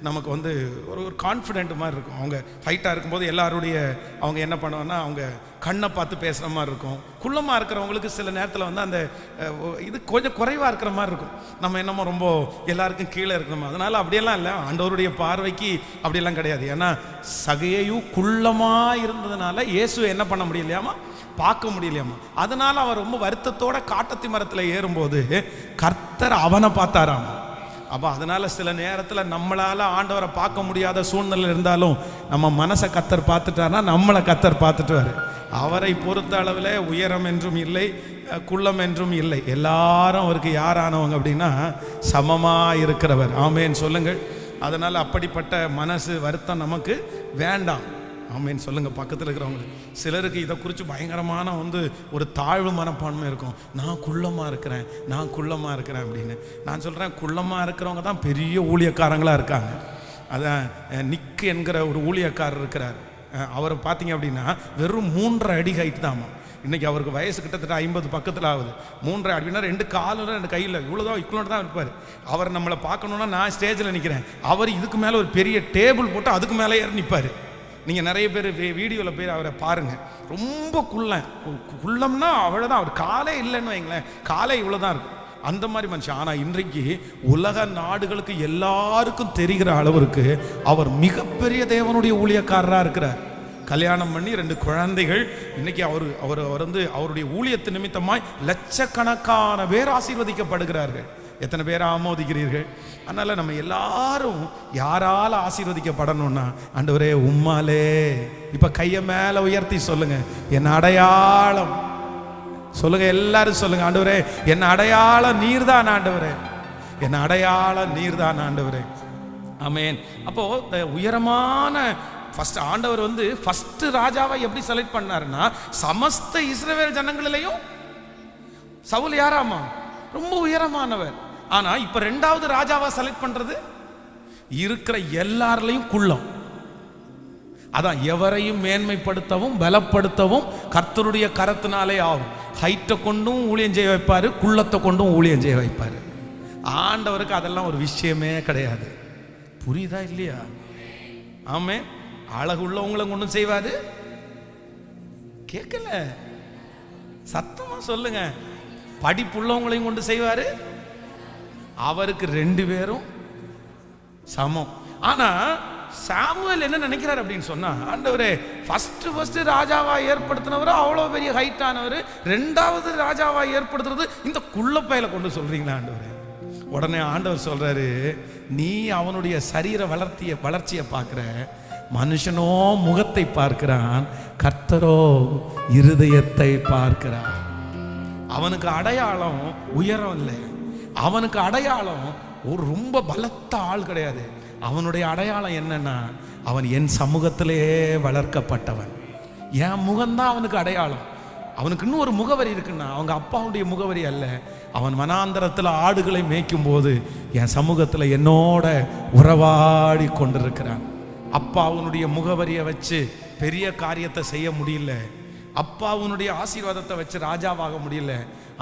நமக்கு வந்து ஒரு கான்ஃபிடென்ட் மாதிரி இருக்கும். அவங்க ஹைட்டாக இருக்கும்போது எல்லாருடைய அவங்க என்ன பண்ணுவாங்கன்னா அவங்க கண்ணை பார்த்து பேசுகிற மாதிரி இருக்கும். குள்ளமாக இருக்கிறவங்களுக்கு சில நேரத்தில் வந்து அந்த இது கொஞ்சம் குறைவாக இருக்கிற மாதிரி இருக்கும். நம்ம என்னமோ ரொம்ப எல்லாருக்கும் கீழே இருக்கணுமா. அதனால் அப்படியெல்லாம் இல்லை. ஆண்டவருடைய பார்வைக்கு அப்படியெல்லாம் கிடையாது. ஏன்னா சகையையும் குள்ளமாக இருந்ததுனால இயேசு என்ன பண்ண முடியலையாமா, பார்க்க முடியலையாமா. அதனால அவர் ரொம்ப வருத்தத்தோட காட்டத்தி மரத்தில் ஏறும்போது கர்த்தர் அவனை பார்த்தாராமா. அப்போ அதனால சில நேரத்தில் நம்மளால ஆண்டவரை பார்க்க முடியாத சூழ்நிலை இருந்தாலும் நம்ம மனசை கர்த்தர் பார்த்துட்டாருன்னா நம்மளை கர்த்தர் பார்த்துட்டுவாரு. அவரை பொறுத்த அளவில் உயரம் என்றும் இல்லை, குள்ளம் என்றும் இல்லை. எல்லாரும் அவருக்கு யாரானவங்க அப்படின்னா சமமாக இருக்கிறவர். ஆமேன்னு சொல்லுங்கள். அதனால் அப்படிப்பட்ட மனசு வருத்தம் நமக்கு வேண்டாம். ஆமேன்னு சொல்லுங்கள். பக்கத்தில் இருக்கிறவங்களுக்கு சிலருக்கு இதை குறித்து பயங்கரமான வந்து ஒரு தாழ்வு மனப்பான்மை இருக்கும். நான் குள்ளமாக இருக்கிறேன் அப்படின்னு. நான் சொல்கிறேன், குள்ளமாக இருக்கிறவங்க தான் பெரிய ஊழியக்காரங்களாக இருக்காங்க. அதான் நிக்கு என்கிற ஒரு ஊழியக்காரர் இருக்கிறார். அவரை பார்த்தீங்க அப்படின்னா வெறும் 3.5 அடி ஹைட் தாம்மா. இன்றைக்கி அவருக்கு வயசு கிட்டத்தட்ட 50 பக்கத்தில் ஆகுது. 3.5 அப்படின்னா 2 காலில் 2 கையில் இவ்வளோ தான் இருப்பார். அவர் நம்மளை பார்க்கணுன்னா நான் ஸ்டேஜில் நிற்கிறேன், அவர் இதுக்கு மேலே ஒரு பெரிய டேபிள் போட்டு அதுக்கு மேலே ஏறி நிற்பார். நீங்கள் நிறைய பேர் வீடியோவில் போய் அவரை பாருங்கள். ரொம்ப குள்ளம்னா அவ்வளோதான். அவர் காலே இல்லைன்னு வைங்களேன், காலே இவ்வளோ தான் இருக்கும். அந்த மாதிரி மனுஷன். ஆனால் இன்றைக்கு உலக நாடுகளுக்கு எல்லாருக்கும் தெரிகிற அளவிற்கு அவர் மிகப்பெரிய தேவனுடைய ஊழியக்காரராக இருக்கிறார். கல்யாணம் பண்ணி 2 குழந்தைகள். இன்னைக்கு அவர் வந்து அவருடைய ஊழியத்து நிமித்தமாய் லட்சக்கணக்கான பேர் ஆசீர்வதிக்கப்படுகிறார்கள். எத்தனை பேர் ஆமோதிக்கிறீர்கள்? அதனால் நம்ம எல்லாரும் யாரால் ஆசீர்வதிக்கப்படணும்னா ஆண்டவரே உம்மாலே. இப்போ கையை மேலே உயர்த்தி சொல்லுங்க, என் அடையாளம் சொல்லுங்க. எல்லாரும் சொல்லுங்க, ஆண்டவரே என் அடையாளம் நீர்தான் ஆண்டவரே, என் அடையாளம் நீர்தான் ஆண்டவரே. ஆமேன். அப்போ உயரமான ஃபர்ஸ்ட் ஆண்டவர் வந்து ஃபர்ஸ்ட் ராஜாவை எப்படி செலக்ட் பண்ணாருன்னா சமஸ்த இஸ்ரவேல் ஜனங்களிலையும் சவுல் யாராமா ரொம்ப உயரமானவர். ஆனா இப்ப 2வது ராஜாவா செலக்ட் பண்றது இருக்கிற எல்லாரிலையும் குள்ளம். அதான் எவரையும் மேன்மைப்படுத்தவும் பலப்படுத்தவும் கர்த்தருடைய கரத்தினாலே ஆகும். ஹைட்டை கொண்டும் ஊழியம் செய்ய வைப்பாரு, குள்ளத்தை கொண்டும் ஊழியம் செய்ய வைப்பாரு. ஆண்டவருக்கு அதெல்லாம் ஒரு விஷயமே கிடையாது. புரியுதா இல்லையா? ஆமே. அழகுள்ளவங்களை கொண்டும் செய்வாரு, கேட்கல, சத்தமா சொல்லுங்க. படிப்புள்ளவங்களையும் கொண்டு செய்வாரு. அவருக்கு 2 பேரும் சமம். ஆனா சாமுவேல் என்ன நினைக்கிறார் அப்படின்னு சொன்னா, ஆண்டவரே ஃபர்ஸ்ட் ராஜாவா ஏற்படுத்தினவர் அவ்வளவு பெரிய ஹைட் ஆனவர், 2வது ராஜாவா ஏற்படுத்துறது இந்த குள்ளப்பையில கொண்டு சொல்றீங்களா ஆண்டவரே? உடனே ஆண்டவர் சொல்றாரு, நீ அவனுடைய சரீர வளர்ச்சியை பார்க்கிற, மனுஷனோ முகத்தை பார்க்கிறான், கர்த்தரோ இருதயத்தை பார்க்கிறான். அவனுக்கு அடையாளம் உயரம் இல்லை, அவனுக்கு அடையாளம் ஒரு ரொம்ப பலத்த ஆள் கிடையாது. அவனுடைய அடையாளம் என்னன்னா, அவன் என் சமூகத்திலே வளர்க்கப்பட்டவன். என் முகம்தான் அவனுக்கு அடையாளம். அவனுக்கு இன்னும் ஒரு முகவரி இருக்குன்னா, அவங்க அப்பாவுடைய முகவரி அல்ல. அவன் வனாந்தரத்தில் ஆடுகளை மேய்க்கும் போது என் சமூகத்தில் என்னோட உறவாடி கொண்டிருக்கிறான். அப்பா அவனுடைய முகவரியை வச்சு பெரிய காரியத்தை செய்ய முடியல, அப்பா அவனுடைய ஆசீர்வாதத்தை வச்சு ராஜாவாக முடியல.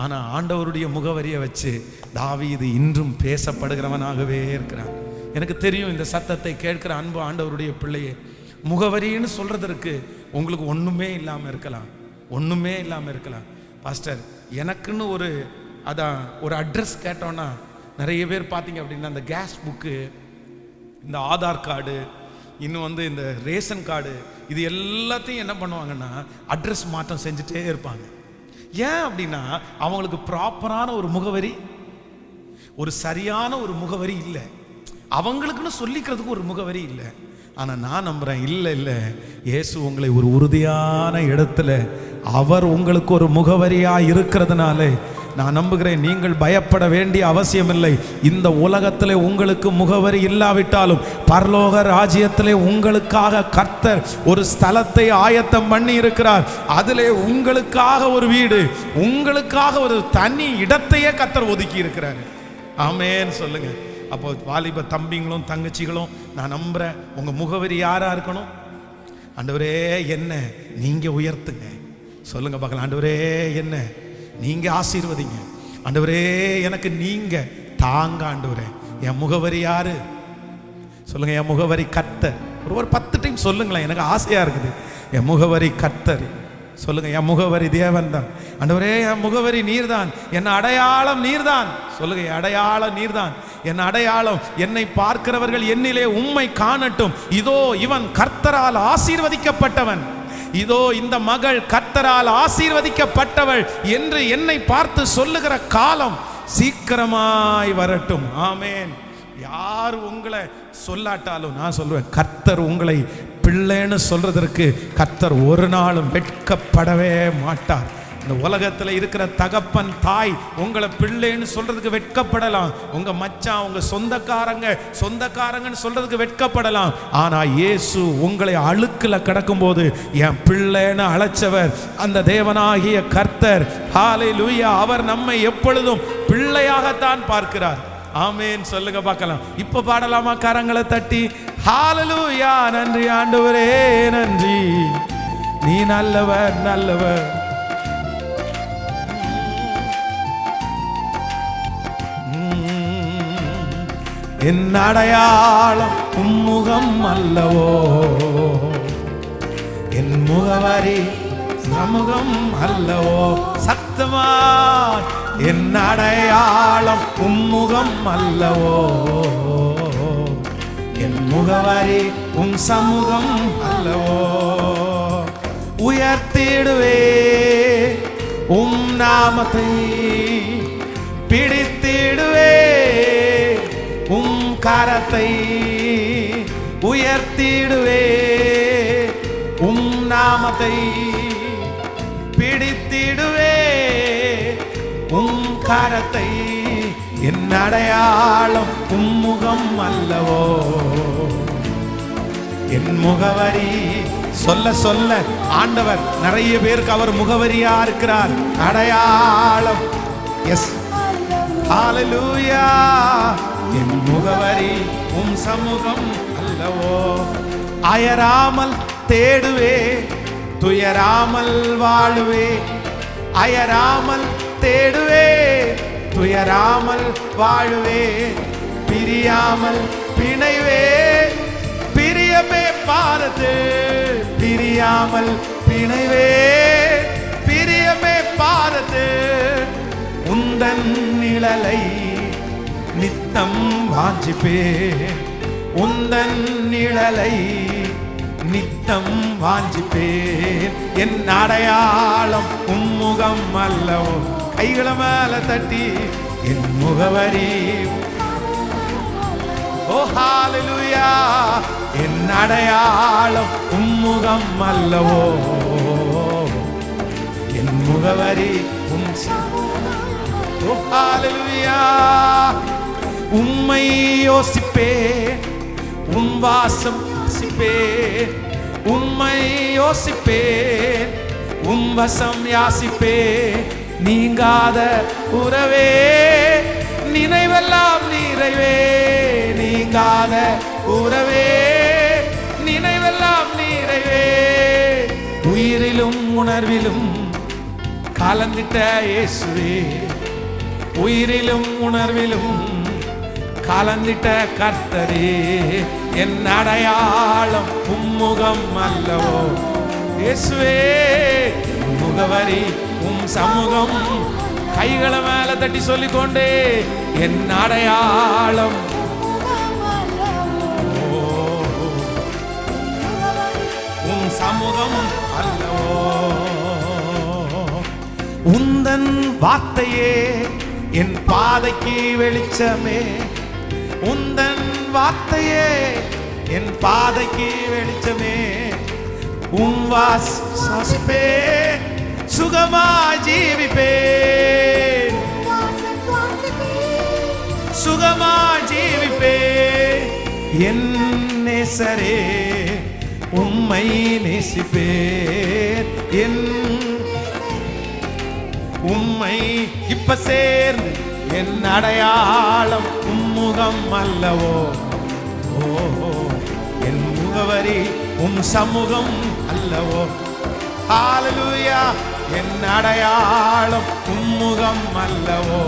ஆனால் ஆண்டவருடைய முகவரியை வச்சு தாவீது இன்றும் பேசப்படுகிறவனாகவே இருக்கிறான். எனக்கு தெரியும், இந்த சத்தத்தை கேட்கிற அன்பு ஆண்டவருடைய பிள்ளையே, முகவரின்னு சொல்றதற்கு உங்களுக்கு ஒன்றுமே இல்லாமல் இருக்கலாம், ஒன்றுமே இல்லாமல் இருக்கலாம். பாஸ்டர், எனக்குன்னு ஒரு அட்ரஸ் கேட்டோன்னா நிறைய பேர் பார்த்தீங்க அப்படின்னா, இந்த கேஸ் புக்கு, இந்த ஆதார் கார்டு, இன்னும் இந்த ரேஷன் கார்டு, இது எல்லாத்தையும் என்ன பண்ணுவாங்கன்னா அட்ரஸ் மாற்றம் செஞ்சுட்டே இருப்பாங்க. ஏன் அப்படின்னா அவங்களுக்கு ப்ராப்பரான ஒரு முகவரி, ஒரு சரியான ஒரு முகவரி இல்லை. அவங்களுக்குன்னு சொல்லிக்கிறதுக்கு ஒரு முகவரி இல்லை. ஆனால் நான் நம்புகிறேன், இல்லை, இயேசு உங்களை ஒரு உறுதியான இடத்துல அவர் உங்களுக்கு ஒரு முகவரியாக இருக்கிறதுனால நான் நம்புகிறேன், நீங்கள் பயப்பட வேண்டிய அவசியமில்லை. இந்த உலகத்திலே உங்களுக்கு முகவரி இல்லாவிட்டாலும் பரலோக ராஜ்யத்திலே உங்களுக்காக கர்த்தர் ஒரு ஸ்தலத்தை ஆயத்தம் பண்ணி இருக்கிறார். அதிலே உங்களுக்காக ஒரு வீடு, உங்களுக்காக ஒரு தனி இடத்தையே கர்த்தர் ஒதுக்கி இருக்கிறார். ஆமென் சொல்லுங்க. அப்போ வாலிப தம்பிங்களும் தங்கச்சிகளும், நான் நம்புறேன், உங்க முகவரி யாரா இருக்கணும்? ஆண்டவரே என்ன நீங்க உயர்த்துங்க சொல்லுங்க பார்க்கலாம். ஆண்டவரே என்ன நீங்க ஆசீர்வதிங்க. ஆண்டவரே எனக்கு நீங்க தாங்க. ஆண்டவரே என் முகவரி யாரு சொல்லுங்க. என் முகவரி கர்த்தர். ஒரு 10 டைம் சொல்லுங்களேன், எனக்கு ஆசையா இருக்குது. என் முகவரி கர்த்தர் சொல்லுங்க. என் முகவரி தேவன் தான். ஆண்டவரே என் முகவரி நீர்தான், என் அடையாளம் நீர்தான் சொல்லுங்க. என் அடையாளம் நீர்தான், என் அடையாளம். என்னை பார்க்கிறவர்கள் என்னிலே உம்மை காணட்டும். இதோ இவன் கர்த்தரால் ஆசீர்வதிக்கப்பட்டவன், இதோ இந்த மகள் கர்த்தரால் ஆசீர்வதிக்கப்பட்டவள் என்று என்னை பார்த்து சொல்லுகிற காலம் சீக்கிரமாய் வரட்டும். ஆமென். யார் உங்களை சொல்லாட்டாலும் நான் சொல்லுவேன், கர்த்தர் உங்களை பிள்ளைன்னு சொல்றதற்கு கர்த்தர் ஒரு நாளும் வெட்கப்படவே மாட்டார். இந்த உலகத்தில் இருக்கிற தகப்பன் தாய் உங்களை பிள்ளைன்னு சொல்றதுக்கு வெட்கப்படலாம், உங்க மச்சான் உங்க சொந்தக்காரங்கன்னு சொல்றதுக்கு வெட்கப்படலாம். ஆனா இயேசு உங்களை அழுக்குல கிடக்கும் போது என் பிள்ளைன்னு அழைச்சவர் அந்த தேவனாகிய கர்த்தர். ஹல்லேலூயா. அவர் நம்மை எப்பொழுதும் பிள்ளையாகத்தான் பார்க்கிறார். ஆமென் சொல்லுங்க பார்க்கலாம். இப்ப பாடலாமா கரங்களை தட்டி? ஹல்லேலூயா. நன்றி ஆண்டவரே நன்றி, நீ நல்லவர் நல்லவர். என் அடையாளம் உம்முகம் அல்லவோ, என் முகவரி சமூகம் அல்லவோ. சத்தமா என் அடையாளம் உம்முகம் அல்லவோ, என் முகவரி உம் சமூகம் அல்லவோ. உயர்த்திடுவே உம் நாமத்தை, பிடித்திடுவே உம் கரத்தை, உயர்த்திடுவே உம் நாமத்தை, பிடித்திடுவே உம் கரத்தை. என் அடையாளம் உம்முகம் அல்லவோ, என் முகவரி சொல்ல சொல்ல ஆண்டவர் நிறைய பேருக்கு அவர் முகவரியா இருக்கிறார். அடையாளம். எஸ் ஹல்லேலூயா. என் முகவரி உம் சமூகம் அல்லவோ. அயராமல் தேடுவே, துயராமல் வாழுவே, அயராமல் தேடுவே, துயராமல் வாழுவே, பிரியாமல் பிணைவே, பிரியமே பாரது, பிரியாமல் பிணைவே பிரியமே பாரது உந்தன் நிழலை நித்தம் வாஞ்சிப்பே உந்தன் நிழலை நித்தம் வாஞ்சிப்பேன் என் அடையாளம் உம்முகம் அல்லவோ கைகளை மேல தட்டி என் முகவரி ஓ ஹalleluya என் அடையாளம் உம்முகம் அல்லவோ என் முகவரி ஓ ஹalleluya உம்மை யோசிப்பேன் உம் வாசம் யாசிப்பேன் உம்மை யோசிப்பேன் உம் வசம் யாசிப்பேன் நீங்காத உறவே நினைவெல்லாம் நிறைவே நீங்காத உறவே நினைவெல்லாம் நிறைவே உயிரிலும் உணர்விலும் கலந்திட்ட இயேசுவே உயிரிலும் உணர்விலும் கலந்திட்ட கர்த்தரே என் அடையாளம் உம்முகம் அல்லவோ இயேசுவே முகவரி உம் சமூகம் கைகளை மேல தட்டி சொல்லிக்கொண்டே என் அடையாளம் உம் சமூகம் அல்லவோ உந்தன் வார்த்தையே என் பாதைக்கு வெளிச்சமே உந்தன் வார்த்தையே என் பாதைக்கு வெளிச்சமே உம் வாசிப்பே சுகமா ஜீவிப்பே சுகமா ஜீவிப்பே என் நேசரே உம்மை நேசிப்பே என் உம்மை இப்ப சேர்ந்து என் அடையாளம் உம்முகம் அல்லவோ ஓ என் முகவரி உம் சமூகம் அல்லவோ ஹalleluya என் அடையாளம் உம்முகம் அல்லவோ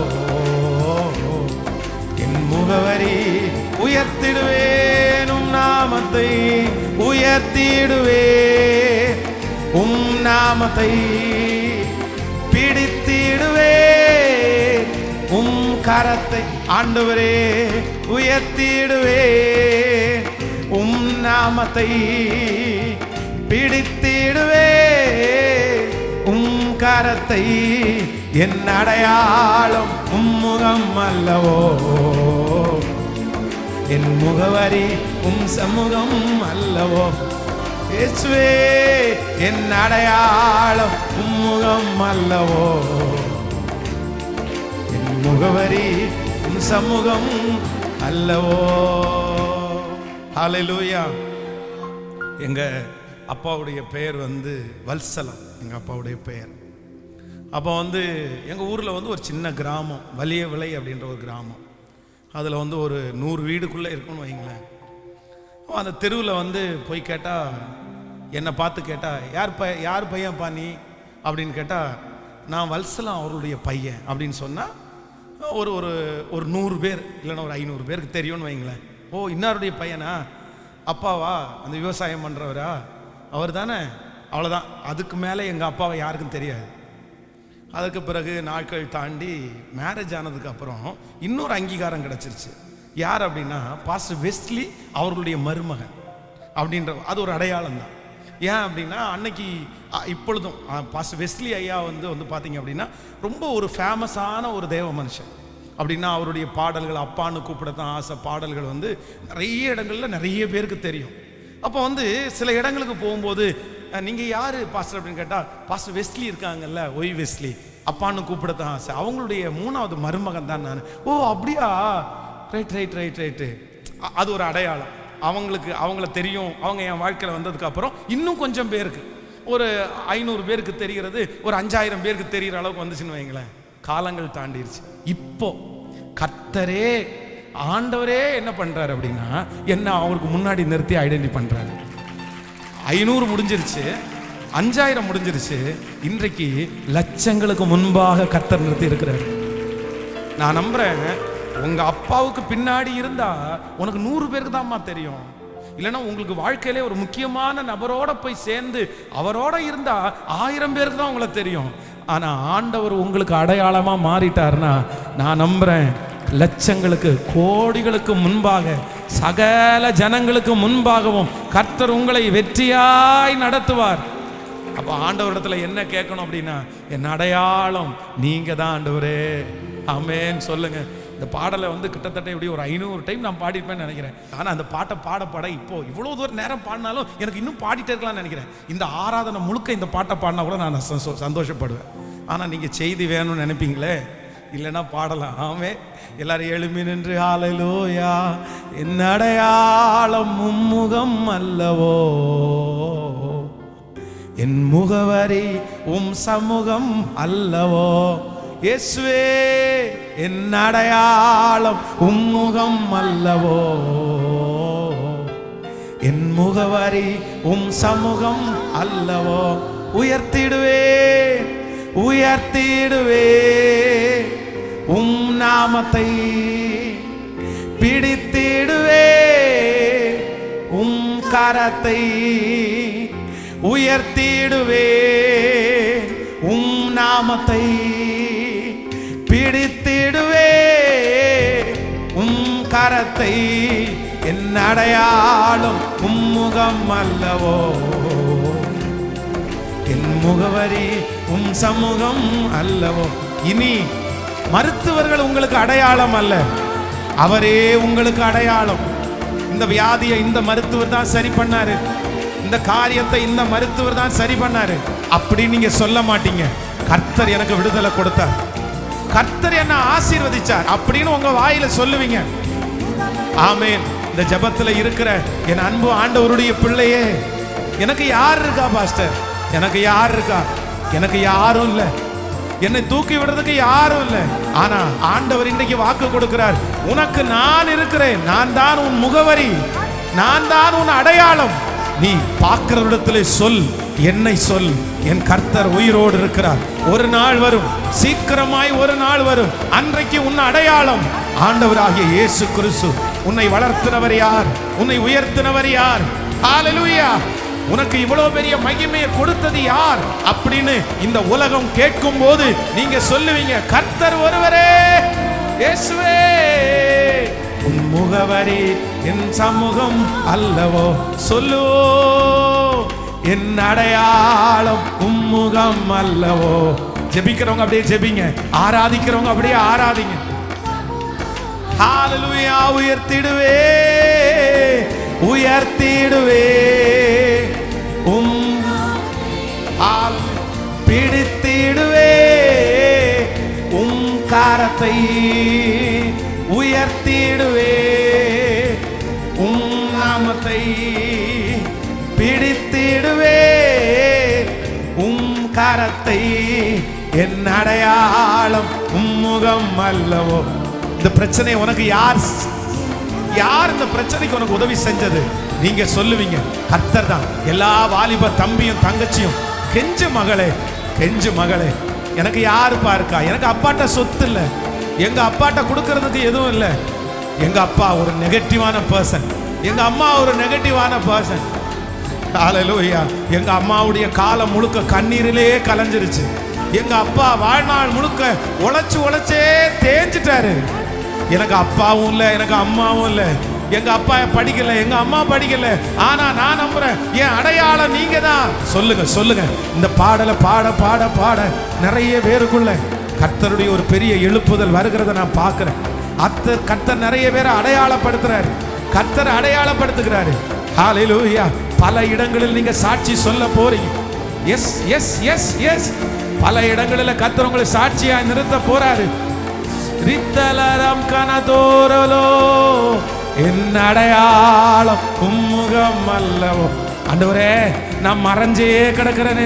என் முகவரி உயர்த்திடுவேன் உம் நாமத்தை உயர்த்திடுவேன் உம் நாமத்தை பிடித்திடுவே உம் கரத்தை ஆண்டவரே உயர்த்திடுவே உம் நாமத்தை பிடித்திடுவே உம் கரத்தை என் அடையாளம் உம்முகம் அல்லவோ என் முகவரி உம் சமூகம் அல்லவோ இயேசுவே என் அடையாளம் உம்முகம் அல்லவோ என் முகவரி உம் சமூகம் அல்லவோ ஹalleluya எங்க அப்பாவுடைய பெயர் வந்து வல்சலம் எங்க அப்பாவுடைய பெயர் அப்போ வந்து எங்கள் ஊரில் வந்து ஒரு சின்ன கிராமம் வலிய விளை அப்படின்ற ஒரு கிராமம் அதில் வந்து ஒரு 100 வீடுக்குள்ளே இருக்குன்னு வைங்களேன் அந்த தெருவில் வந்து போய் கேட்டால் என்னை பார்த்து கேட்டால் யார் பையன்ப்பா நீ அப்படின்னு கேட்டால் நான் வல்சலம் அவருடைய பையன் அப்படின்னு சொன்னால் ஒரு ஒரு ஒரு 100 பேர் இல்லைன்னா ஒரு 500 பேருக்கு தெரியும்னு வைங்களேன் ஓ இன்னாருடைய பையனா அப்பாவா அந்த விவசாயம் பண்ணுறவரா அவர் தானே அவ்வளோதான் அதுக்கு மேலே எங்கள் அப்பாவை யாருக்கும் தெரியாது அதுக்கு பிறகு நாட்கள் தாண்டி மேரேஜ் ஆனதுக்கப்புறம் இன்னொரு அங்கீகாரம் கிடச்சிருச்சு யார் அப்படின்னா பாஸ்டர் வெஸ்லி அவர்களுடைய மருமகன் அப்படின்ற அது ஒரு அடையாளம் தான் ஏன் அப்படின்னா அன்னைக்கு இப்பொழுதும் பாஸ்டர் வெஸ்லி ஐயா வந்து பார்த்தீங்க அப்படின்னா ரொம்ப ஒரு ஃபேமஸான ஒரு தேவ மனுஷன் அப்படின்னா அவருடைய பாடல்கள் அப்பான்னு கூப்பிடத்தான் ஆசை பாடல்கள் வந்து நிறைய இடங்களில் நிறைய பேருக்கு தெரியும் அப்போ வந்து சில இடங்களுக்கு போகும்போது நீங்கள் யார் பாஸ்டர் அப்படின்னு கேட்டால் பாஸ்டர் வெஸ்லி இருக்காங்கல்ல ஒய் வெஸ்லி அப்பான்னு கூப்பிடத்தான் ஆசை அவங்களுடைய 3வது மருமகன் தான் நான் ஓ அப்படியா ரைட்டு அது ஒரு அடையாளம் அவங்கள தெரியும் அவங்க என் வாழ்க்கையில் வந்ததுக்கப்புறம் இன்னும் கொஞ்சம் பேருக்கு ஒரு 500 பேருக்கு தெரிகிறது ஒரு 5000 பேருக்கு தெரிகிற அளவுக்கு வந்துச்சுன்னு வைங்களேன் காலங்கள் தாண்டிடுச்சு இப்போ கர்த்தரே ஆண்டவரே என்ன பண்றாரு அப்படின்னா என்ன அவருக்கு முன்னாடி நிறுத்தி ஐடென்டி பண்றாரு 500 முடிஞ்சிருச்சு 5000 முடிஞ்சிருச்சு இன்றைக்கு லட்சங்களுக்கு முன்பாக கர்த்தர் நிறுத்தி இருக்கிறாரு நான் நம்புறேன் உங்க அப்பாவுக்கு பின்னாடி இருந்தா உனக்கு 100 பேருக்கு தான்மா தெரியும் இல்லைன்னா உங்களுக்கு வாழ்க்கையிலே ஒரு முக்கியமான நபரோட போய் சேர்ந்து அவரோட இருந்தா 1000 பேருக்கு தான் உங்களை தெரியும். ஆனா ஆண்டவர் உங்களுக்கு அடையாளமா மாறிட்டார்னா நான் நம்புறேன், லட்சங்களுக்கு கோடிகளுக்கு முன்பாக சகல ஜனங்களுக்கு முன்பாகவும் கர்த்தர் உங்களை வெற்றியாய் நடத்துவார். அப்ப ஆண்டவரிடத்துல என்ன கேட்கணும் அப்படின்னா, என் அடையாளம் நீங்க தான் ஆண்டவரே. ஆமென் சொல்லுங்க. இந்த பாடலை கிட்டத்தட்ட இப்படி ஒரு 500 டைம் நான் பாடிப்பேன்னு நினைக்கிறேன். ஆனால் அந்த பாட்டை பாட இப்போ இவ்வளோ தூரம் நேரம் பாடினாலும் எனக்கு இன்னும் பாடிட்டே இருக்கலாம்னு நினைக்கிறேன். இந்த ஆராதனை முழுக்க இந்த பாட்டை பாடினா கூட நான் சந்தோஷப்படுவேன். ஆனால் நீங்கள் செய்தி வேணும்னு நினைப்பீங்களே, இல்லைன்னா பாடலாம். ஆமே, எல்லாரும் எழுப்பி நின்று ஹல்லேலூயா. என் அடையாளம் உம்முகம் அல்லவோ, என் முகவரி உம் சமூகம் அல்லவோ. இயேசுவே என் அடையாளம் உம்முகம் அல்லவோ, என் முகவரி உம் சமூகம் அல்லவோ. உயர்த்திடுவே உயர்த்திடுவே உம் நாமத்தை, பிடித்திடுவே உம் கரத்தை. உயர்த்திடுவே உம் நாமத்தை, பிடித்திடுவே உம் கரத்தை. என் அடையாளம் உம்முகம் அல்லவோ, என் முகவரி உம் சமூகம் அல்லவோ. இனி மருத்துவர்கள் உங்களுக்கு அடையாளம் அல்ல, அவரே உங்களுக்கு அடையாளம். இந்த வியாதியை இந்த மருத்துவர் தான் சரி பண்ணாரு, இந்த காரியத்தை இந்த மருத்துவர் தான் சரி பண்ணாரு அப்படி நீங்க சொல்ல மாட்டீங்க. கர்த்தர் எனக்கு விடுதலை கொடுத்தார், கர்த்தர் என்ன ஆசீர்வதிச்சார் அப்படின்னு உங்க வாயில சொல்லுவீங்க. ஆமென். இந்த ஜெபத்துல இருக்கிற என் அன்பு ஆண்டவருடைய பிள்ளையே, எனக்கு யார் இருக்கா பாஸ்டர்? எனக்கு யார் இருக்கா? எனக்கு யாரும் இல்லை, என்னை தூக்கி விடுறதுக்கு யாரும் இல்லை. ஆனா ஆண்டவர் இன்றைக்கு வாக்கு கொடுக்கிறார், உனக்கு நான் இருக்கிறேன், நான் தான் உன் முகவரி, நான் தான் உன் அடையாளம். நீ பார்க்கிறவரிடத்திலே சொல், என்னை சொல், என் கர்த்தர் உயிரோடு இருக்கிறார். ஒரு நாள் வரும், சீக்கிரமாய் ஒரு நாள் வரும், அன்றைக்கு உன் அடையாளம் ஆண்டவராகிய இயேசு கிறிஸ்து. உன்னை வளர்த்தினவர் யார்? உன்னை உயர்த்தினவர் யார்? ஹல்லேலூயா. உனக்கு இவ்வளவு பெரிய மகிமையை கொடுத்தது யார் அப்படின்னு இந்த உலகம் கேட்கும் போது நீங்க சொல்லுவீங்க, கர்த்தர் ஒருவரே, இயேசுவே. உன் முகவரி என் சமூகம் அல்லவோ, சொல்லு. என் அடையாளம் உம்முகம் அல்லவோ. ஜெபிக்கிறவங்க அப்படியே ஜெபிங்க, ஆராதிக்கிறவங்க அப்படியே ஆராதிங்க. ஹல்லேலூயா. உயர்த்திடுவே உயர்த்திடுவே உம், பிடித்திடுவே உம் கரத்தை. உயர்த்திடுவே உம் நாமத்தை, பிடித்திடுவே உம் கரத்தை. என் அடையாளம் உம்முகம் அல்லவோ. இந்த பிரச்சனை உனக்கு யார் இந்த பிரச்சனைக்கு உனக்கு உதவி செஞ்சது? நீங்க சொல்லுவீங்க, கர்த்தர் தான். எல்லா வாலிப தம்பியும் தங்கச்சியும், கெஞ்சு மகளே, கெஞ்சு மகளே, எனக்கு யாருப்பா இருக்கா? எனக்கு அப்பாட்ட சொத்து இல்லை, எங்க அப்பாட்ட கொடுக்கறதுக்கு எதுவும் இல்லை. எங்க அப்பா ஒரு நெகட்டிவான பர்சன், எங்க அம்மா ஒரு நெகட்டிவான பர்சன். ஹல்லேலூயா. எங்க அம்மாவுடைய காலம் முழுக்க கண்ணீரிலே கலைஞ்சிருச்சு. எங்க அப்பா வாழ்நாள் முழுக்க உழைச்சே தேஞ்சிட்டாரு. எனக்கு அப்பாவும் இல்லை, எனக்கு அம்மாவும் இல்லை. எங்க அப்பா படிக்கல, எங்க அம்மா படிக்கல. ஆனா நான் நம்புறேன், என் அடையாளம் நீங்க தான். சொல்லுங்க சொல்லுங்க. இந்த பாடலை பாட பாட பாட நிறைய பேருக்குள்ள கர்த்தருடைய ஒரு பெரிய எழுப்புதல் வருகிறத நான் பார்க்கிறேன். கர்த்தர் நிறைய பேரை அடையாளப்படுத்துறாரு, கர்த்தர் அடையாளப்படுத்துகிறாரு. ஹல்லேலூயா. பல இடங்களில் நீங்க சாட்சி சொல்ல போறீங்க. எஸ் எஸ் எஸ் எஸ் பல இடங்களில் கர்த்தர் உங்களை சாட்சியா நிறுத்த போறாரு. ரித்தலரம் கனதோரலோ, என் அடையாளம் உம்முகம் அல்லவோ. ஆண்டவரே, நான் மறைஞ்சே கிடக்கிறேனே,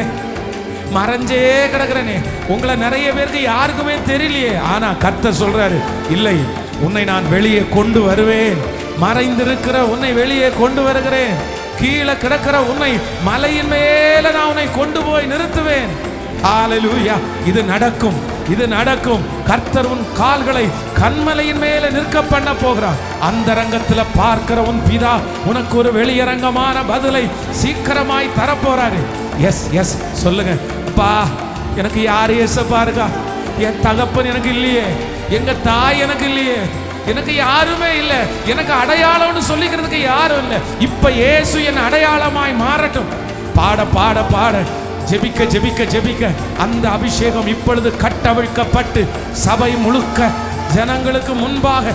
மறைஞ்சே கிடக்கிறேனே. உங்களை நிறைய பேருக்கு யாருக்குமே தெரியலையே. ஆனா கர்த்தர் சொல்றாரு, இல்லை, உன்னை நான் வெளியே கொண்டு வருவேன். மறைந்திருக்கிற உன்னை வெளியே கொண்டு வருகிறேன். கீழே கிடக்கிற உன்னை மலையின் மேல நான் உன்னை கொண்டு போய் நிறுத்துவேன். ஹல்லேலூயா. இது நடக்கும். இது நடக்கும். கர்த்தர் உன் கால்களை கன்மலையின் மேலே நிற்க பண்ண போகிறார். அந்த ரங்கத்தில் பார்க்கிற உன் பிதா உனக்கு ஒரு வெளியரங்கமான பதிலை சீக்கிரமாய் தரப்போறாரு. எஸ் எஸ் சொல்லுங்க. பா, எனக்கு யார் ஏசப்பா இருக்கா? என் தகப்பன் எனக்கு இல்லையே, எங்க தாய் எனக்கு இல்லையே, எனக்கு யாருமே இல்லை, எனக்கு அடையாளம்னு சொல்லிக்கிறதுக்கு யாரும் இல்லை. இப்ப இயேசு என் அடையாளமாய் மாறட்டும். பாட பாட பாட, ஜெபிக்க ஜெபிக்க ஜெபிக்க அந்த அபிஷேகம் இப்பொழுது கட்டவிழ்க்கப்பட்டு சபை முழுக்க ஜனங்களுக்கு முன்பாக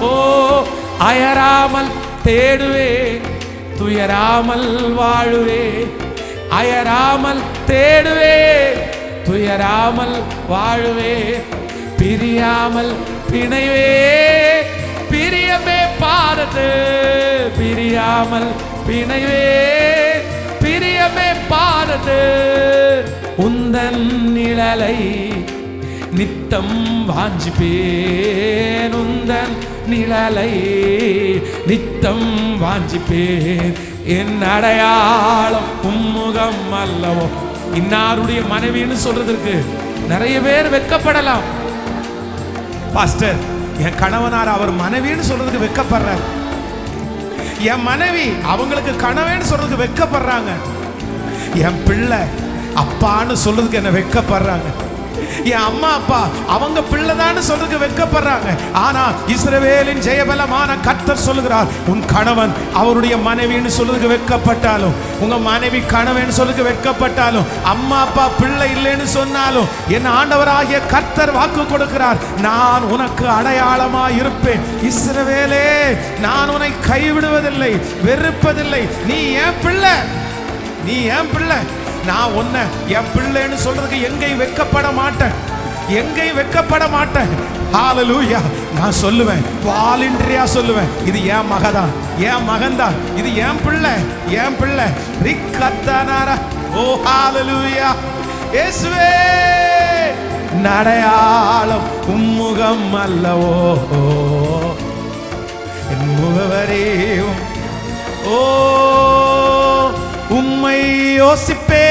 ஓ அயராமல் தேடுவே, துயராமல் வாழுவே, அயராமல் தேடுவே, துயராமல் வாழுவே, பிரியாமல் பிணைவே, பிரியமே பாரது, பிரியாமல் பிணைவே, பிரியமே பாரது, உந்தன் நிழலை நித்தம் வாஞ்சிப்பேன், உந்தன் நிழலை நித்தம் வாஞ்சிப்பேன், என் அடையாளம் உம்முகம் அல்லவோ. இன்னாருடைய மனைவின்னு சொல்றதற்கு நிறைய பேர் வெட்கப்படலாம். பாஸ்டர், என் கணவனார் அவர் மனைவின்னு சொல்றதுக்கு வெட்கப்படுறார். என் மனைவி அவங்களுக்கு கணவன் சொல்றதுக்கு வெட்கப்படுறாங்க. என் பிள்ளை அப்பான்னு சொல்றதுக்கு என்ன வெட்கப்படுறாங்க. என் அம்மா அப்பா அவங்க பிள்ளைதான்னு சொல்றதுக்கு வெட்கப்படுறாங்க. ஆனா இஸ்ரவேலின் ஜெயபலமான கர்த்தர் சொல்லுகிறார், உன் கணவன் அவருடைய மனைவின்னு சொல்றதுக்கு வெட்கப்பட்டாலும், உங்க மனைவி கணவன் சொல்றதுக்கு வெட்கப்பட்டாலும், அம்மா அப்பா பிள்ளை இல்லைன்னு சொன்னாலும், என் ஆண்டவராகிய கர்த்தர் வாக்கு கொடுக்கிறார், நான் உனக்கு அடையாளமா இருப்பேன். இஸ்ரவேலே, நான் உன்னை கைவிடுவதில்லை, வெறுப்பதில்லை. நீ என் பிள்ளை, நீ என் பிள்ளை. நான் உன்னை என் பிள்ளைன்னு சொல்றதுக்கு எங்கேயும் வெட்கப்பட மாட்டேன், எங்கேயும் வெட்கப்பட மாட்டேன். ஹalleluya. நான் சொல்லுவேன், வாலண்டரியா சொல்லுவேன், இது என் மகதான், என் மகன்தான், இது என் பிள்ளை, என் பிள்ளை. ரிக்கத்தனாரா. ஓ ஹalleluya. இயேசுவே, அடையாளம் உம்முகம் அல்லவோ, என் முகவரேயும் ஓ உம்மை யோசிப்பே,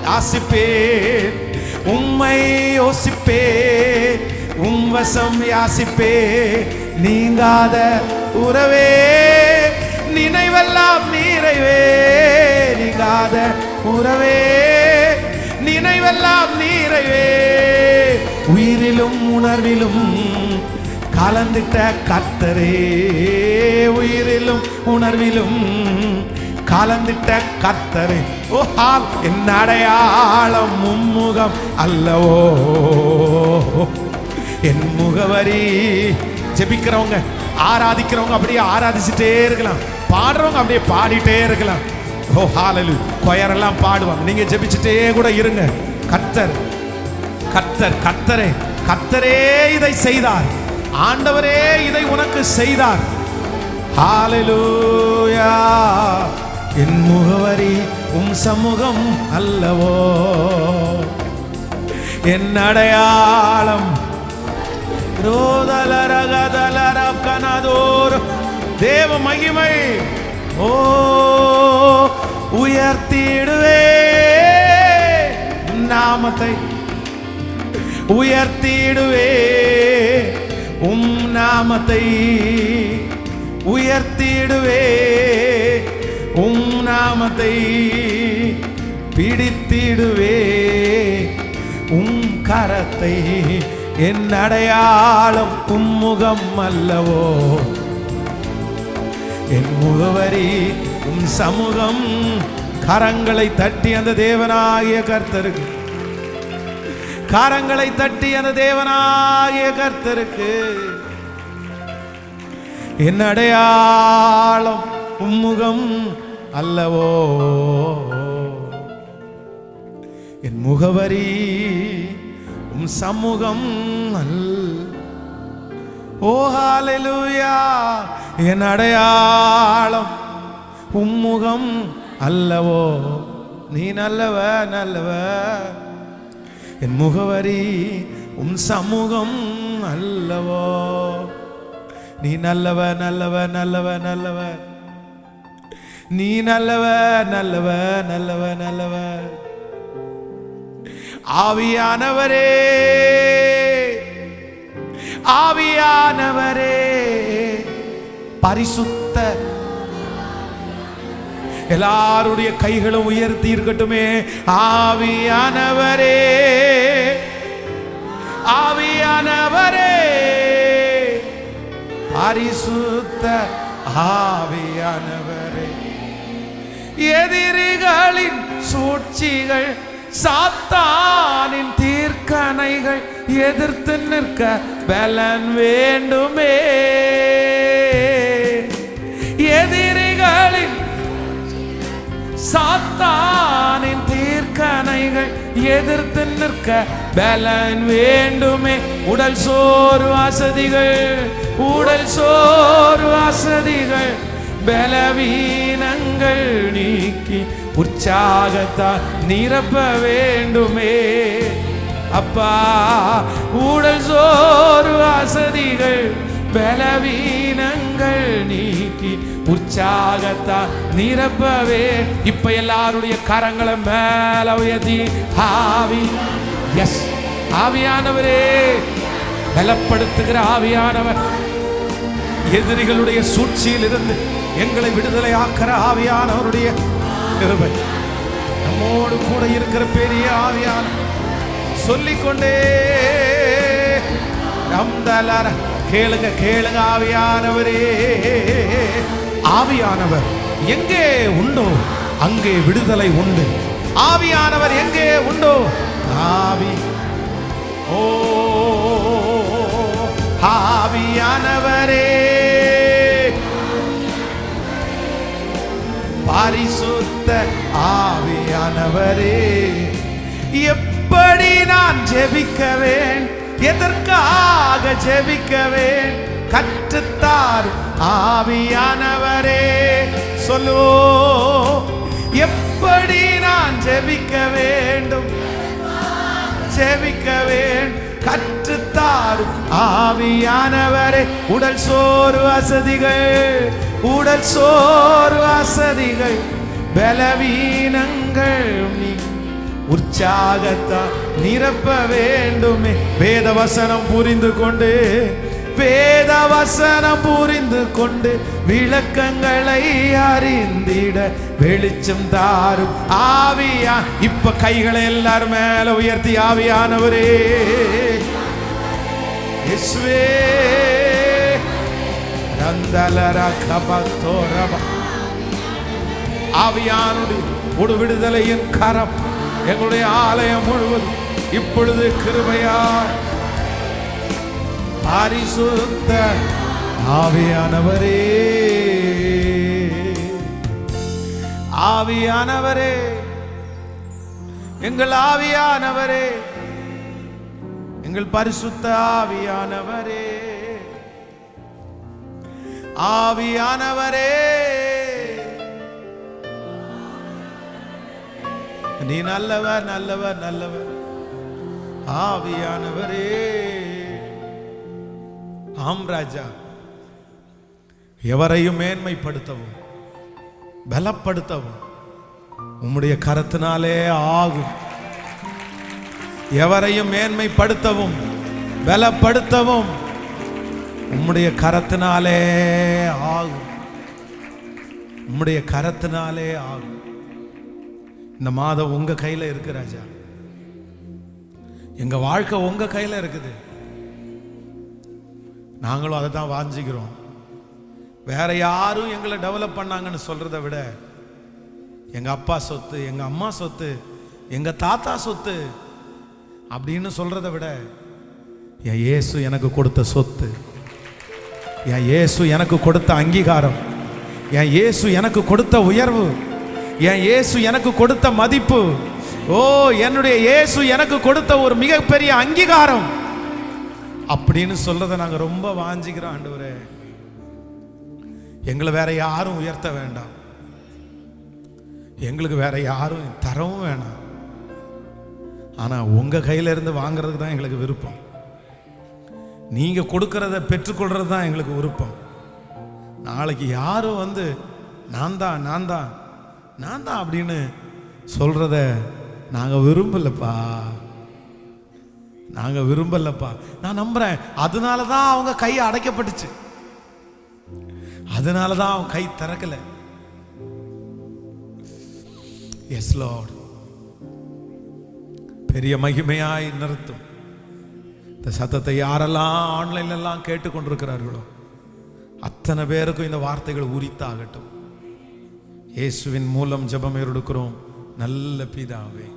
யாசிப்பே, உம்மை யோசிப்பே, உம்வசம் யாசிப்பே, நீங்காத உறவே, நினைவெல்லாம் நிறைவே, நீங்காத உறவே, நினைவெல்லாம் நிறைவே, உயிரிலும் உணர்விலும் கலந்துட்ட கர்த்தரே, உயிரிலும் உணர்விலும் கலந்துட்ட கர்த்தரே. ஓ ஹால், என் அடையாளம் உம்முகம் அல்லவோ, என் முகவரி. ஜெபிக்கிறவங்க ஆராதிக்கிறவங்க அப்படியே ஆராதிச்சுட்டே இருக்கலாம், பாடுறவங்க அப்படியே பாடிட்டே இருக்கலாம். ஓ ஹalleluya. கொயரெல்லாம் பாடுவாங்க, நீங்க ஜெபிச்சுட்டே கூட இருங்க. கர்த்தர் கர்த்தர் கர்த்தரே, கர்த்தரே இதை செய்தார், ஆண்டவரே இதை உனக்கு செய்தார். ஹalleluya. என் முகவரி உம் சமூகம் அல்லவோ, என் அடையாளம் ரோதலரகதலரகனதோர் தேவ மகிமை. ஓ உயர்த்திடுவே நாமத்தை, உயர்த்திடுவே உம் நாமத்தை, உயர்த்திடுவே உம் நாமத்தை, பிடித்திடுவே உம் கரத்தை, என் அடையாளம் உம்முகம் அல்லவோ, என் முகவரி உம் சமூகம். கரங்களை தட்டி அந்த தேவனாகிய கர்த்தருக்கு, கரங்களை தட்டி அந்த தேவனாகிய கர்த்தருக்கு, என் அடையாளம் உம்முகம் அல்லவோ, என் முகவரி உம் சமூகம் ஓ ஹalleluya. என் அடையாளம் உம்முகம் அல்லவோ, நீ நல்லவ நல்லவ, என் முகவரி உம் சமூகம் அல்லவோ, நீ நல்லவ நல்லவ நல்லவ நல்லவ, நீ நல்லவ நல்லவ நல்லவ நல்லவ. ஆவியானவரே ஆவியானவரே பரிசுத்த, எல்லாருடைய கைகளும் உயர்த்தி இருக்கட்டுமே. ஆவியானவரே ஆவியானவரே பரிசுத்த ஆவியானவரே, எதிரிகளின் சூழ்ச்சிகள், சாத்தானின் தீர்க்கணைகள் எதிர்த்து நிற்க பலன் வேண்டுமே. எதிரிகளின் சாத்தானின் தீர்க்கணைகள் எதிர்த்து நிற்க பலன் வேண்டுமே. உடல் சோறு வசதிகள், உடல் சோறு வசதிகள், பலவீனங்கள் நீக்கி உற்சாகத்தால் நிரப்ப வேண்டுமே. அப்பா, உடல் சோறு வசதிகள், பலவீனங்கள் நீக்கி உற்சாகத்தால் நிரப்பவே. இப்ப எல்லாருடைய கரங்களை மேல உயர்த்தி ஆவி, எஸ் ஆவியானவரே, பலப்படுத்துகிற ஆவியானவர், எதிரிகளுடைய சூழ்ச்சியில் இருந்து எங்களை விடுதலை ஆக்கிற ஆவியானவருடைய கிருபை நம்மோடு கூட இருக்கிற பெரிய ஆவியான சொல்லிக்கொண்டே நம்தலர. கேளுங்க கேளுங்க, ஆவியானவரே. ஆவியானவர் எங்கே உண்டோ அங்கே விடுதலை உண்டு. ஆவியானவர் எங்கே உண்டோ ஆவி, ஓ ஆவியானவரே பரிசுத்த ஆவியானவரே, எப்படி நான் ஜெபிக்கவேன், எதற்காக ஜெபிக்கவேன் கற்றுத்தார் ஆவியானவரே. சொல்லுவோ, எப்படி நான் ஜெபிக்க வேண்டும், ஜெபிக்கவேன் கற்றுத்தார் ஆவியானவரே. உடல் சோறு வசதிகள், உடல் சோறு வசதிகள், பலவீனங்கள் நீ உற்சாகத்தால் நிரப்ப வேண்டுமே. வேத வசனம் புரிந்து கொண்டு, வேத வசனம் புரிந்து கொண்டு விளக்கங்களை அறிந்திட வெளிச்சம் தாரும் ஆவியா. இப்ப கைகளை எல்லாரும் மேல உயர்த்தி ஆவியானவரே இயேசுவே ஆவியானுடைய ஒரு விடுதலையின் கரம் எங்களுடைய ஆலயம் முழுவதும் இப்பொழுது கிருபையாய் பரிசுத்த ஆவியானவரே, ஆவியானவரே, எங்கள் ஆவியானவரே, எங்கள் பரிசுத்த ஆவியானவரே, ஆவியானவரே, நீ நல்லவர் நல்லவர் நல்லவர். ஆவியானவரே, ஆம் ராஜா, எவரையும் மேன்மைப்படுத்தவும் பலப்படுத்தவும் உம்முடைய கரத்தினாலே ஆகும். எவரையும் மேன்மைப்படுத்தவும் பலப்படுத்தவும் உம்முடைய கரத்தினாலே ஆகும். உம்முடைய கரத்தினாலே ஆகும். இந்த மாதம் உங்க கையில இருக்கு ராஜா. எங்க வாழ்க்கை உங்க கையில இருக்குது. நாங்களும் அதை தான் வாஞ்சிக்கிறோம். வேற யாரும் எங்களை டெவலப் பண்ணாங்கன்னு சொல்றதை விட, எங்க அப்பா சொத்து, எங்க அம்மா சொத்து, எங்க தாத்தா சொத்து அப்படின்னு சொல்றதை விட, என் இயேசு எனக்கு கொடுத்த சொத்து, என் இயேசு எனக்கு கொடுத்த அங்கீகாரம், என் இயேசு எனக்கு கொடுத்த உயர்வு, என் இயேசு எனக்கு கொடுத்த மதிப்பு, ஓ என்னுடைய இயேசு எனக்கு கொடுத்த ஒரு மிகப்பெரிய அங்கீகாரம் அப்படின்னு சொல்றதை நாங்க ரொம்ப வாஞ்சிக்கிறோம். ஆண்டவரே, எங்களை வேற யாரும் உயர்த்த வேண்டாம், எங்களுக்கு வேற யாரும் தரவும் வேணாம். ஆனா உங்க கையில இருந்து வாங்குறதுக்கு தான் எங்களுக்கு விருப்பம். நீங்க கொடுக்கறத பெற்றுக்கொள்றது தான் எங்களுக்கு விருப்பம். நாளைக்கு யாரும் வந்து நான் தான் நான் தான் நான் தான் அப்படின்னு சொல்றத நாங்கள் விரும்பலப்பா, நாங்கள் விரும்பலப்பா. நான் நம்புறேன் அதனால தான் அவங்க கை அடைக்கப்பட்டுச்சு, அதனால தான் அவங்க கை திறக்கல. எஸ் லார்ட், பெரிய மகிமையாய் நிறுத்தும். இந்த சத்தத்தை யாரெல்லாம் ஆன்லைன்ல எல்லாம் கேட்டுக்கொண்டிருக்கிறார்களோ அத்தனை பேருக்கும் இந்த வார்த்தைகள் உரித்தாகட்டும். இயேசுவின் மூலம் ஜெபம் எடுக்கிறோம் நல்ல பிதாவே.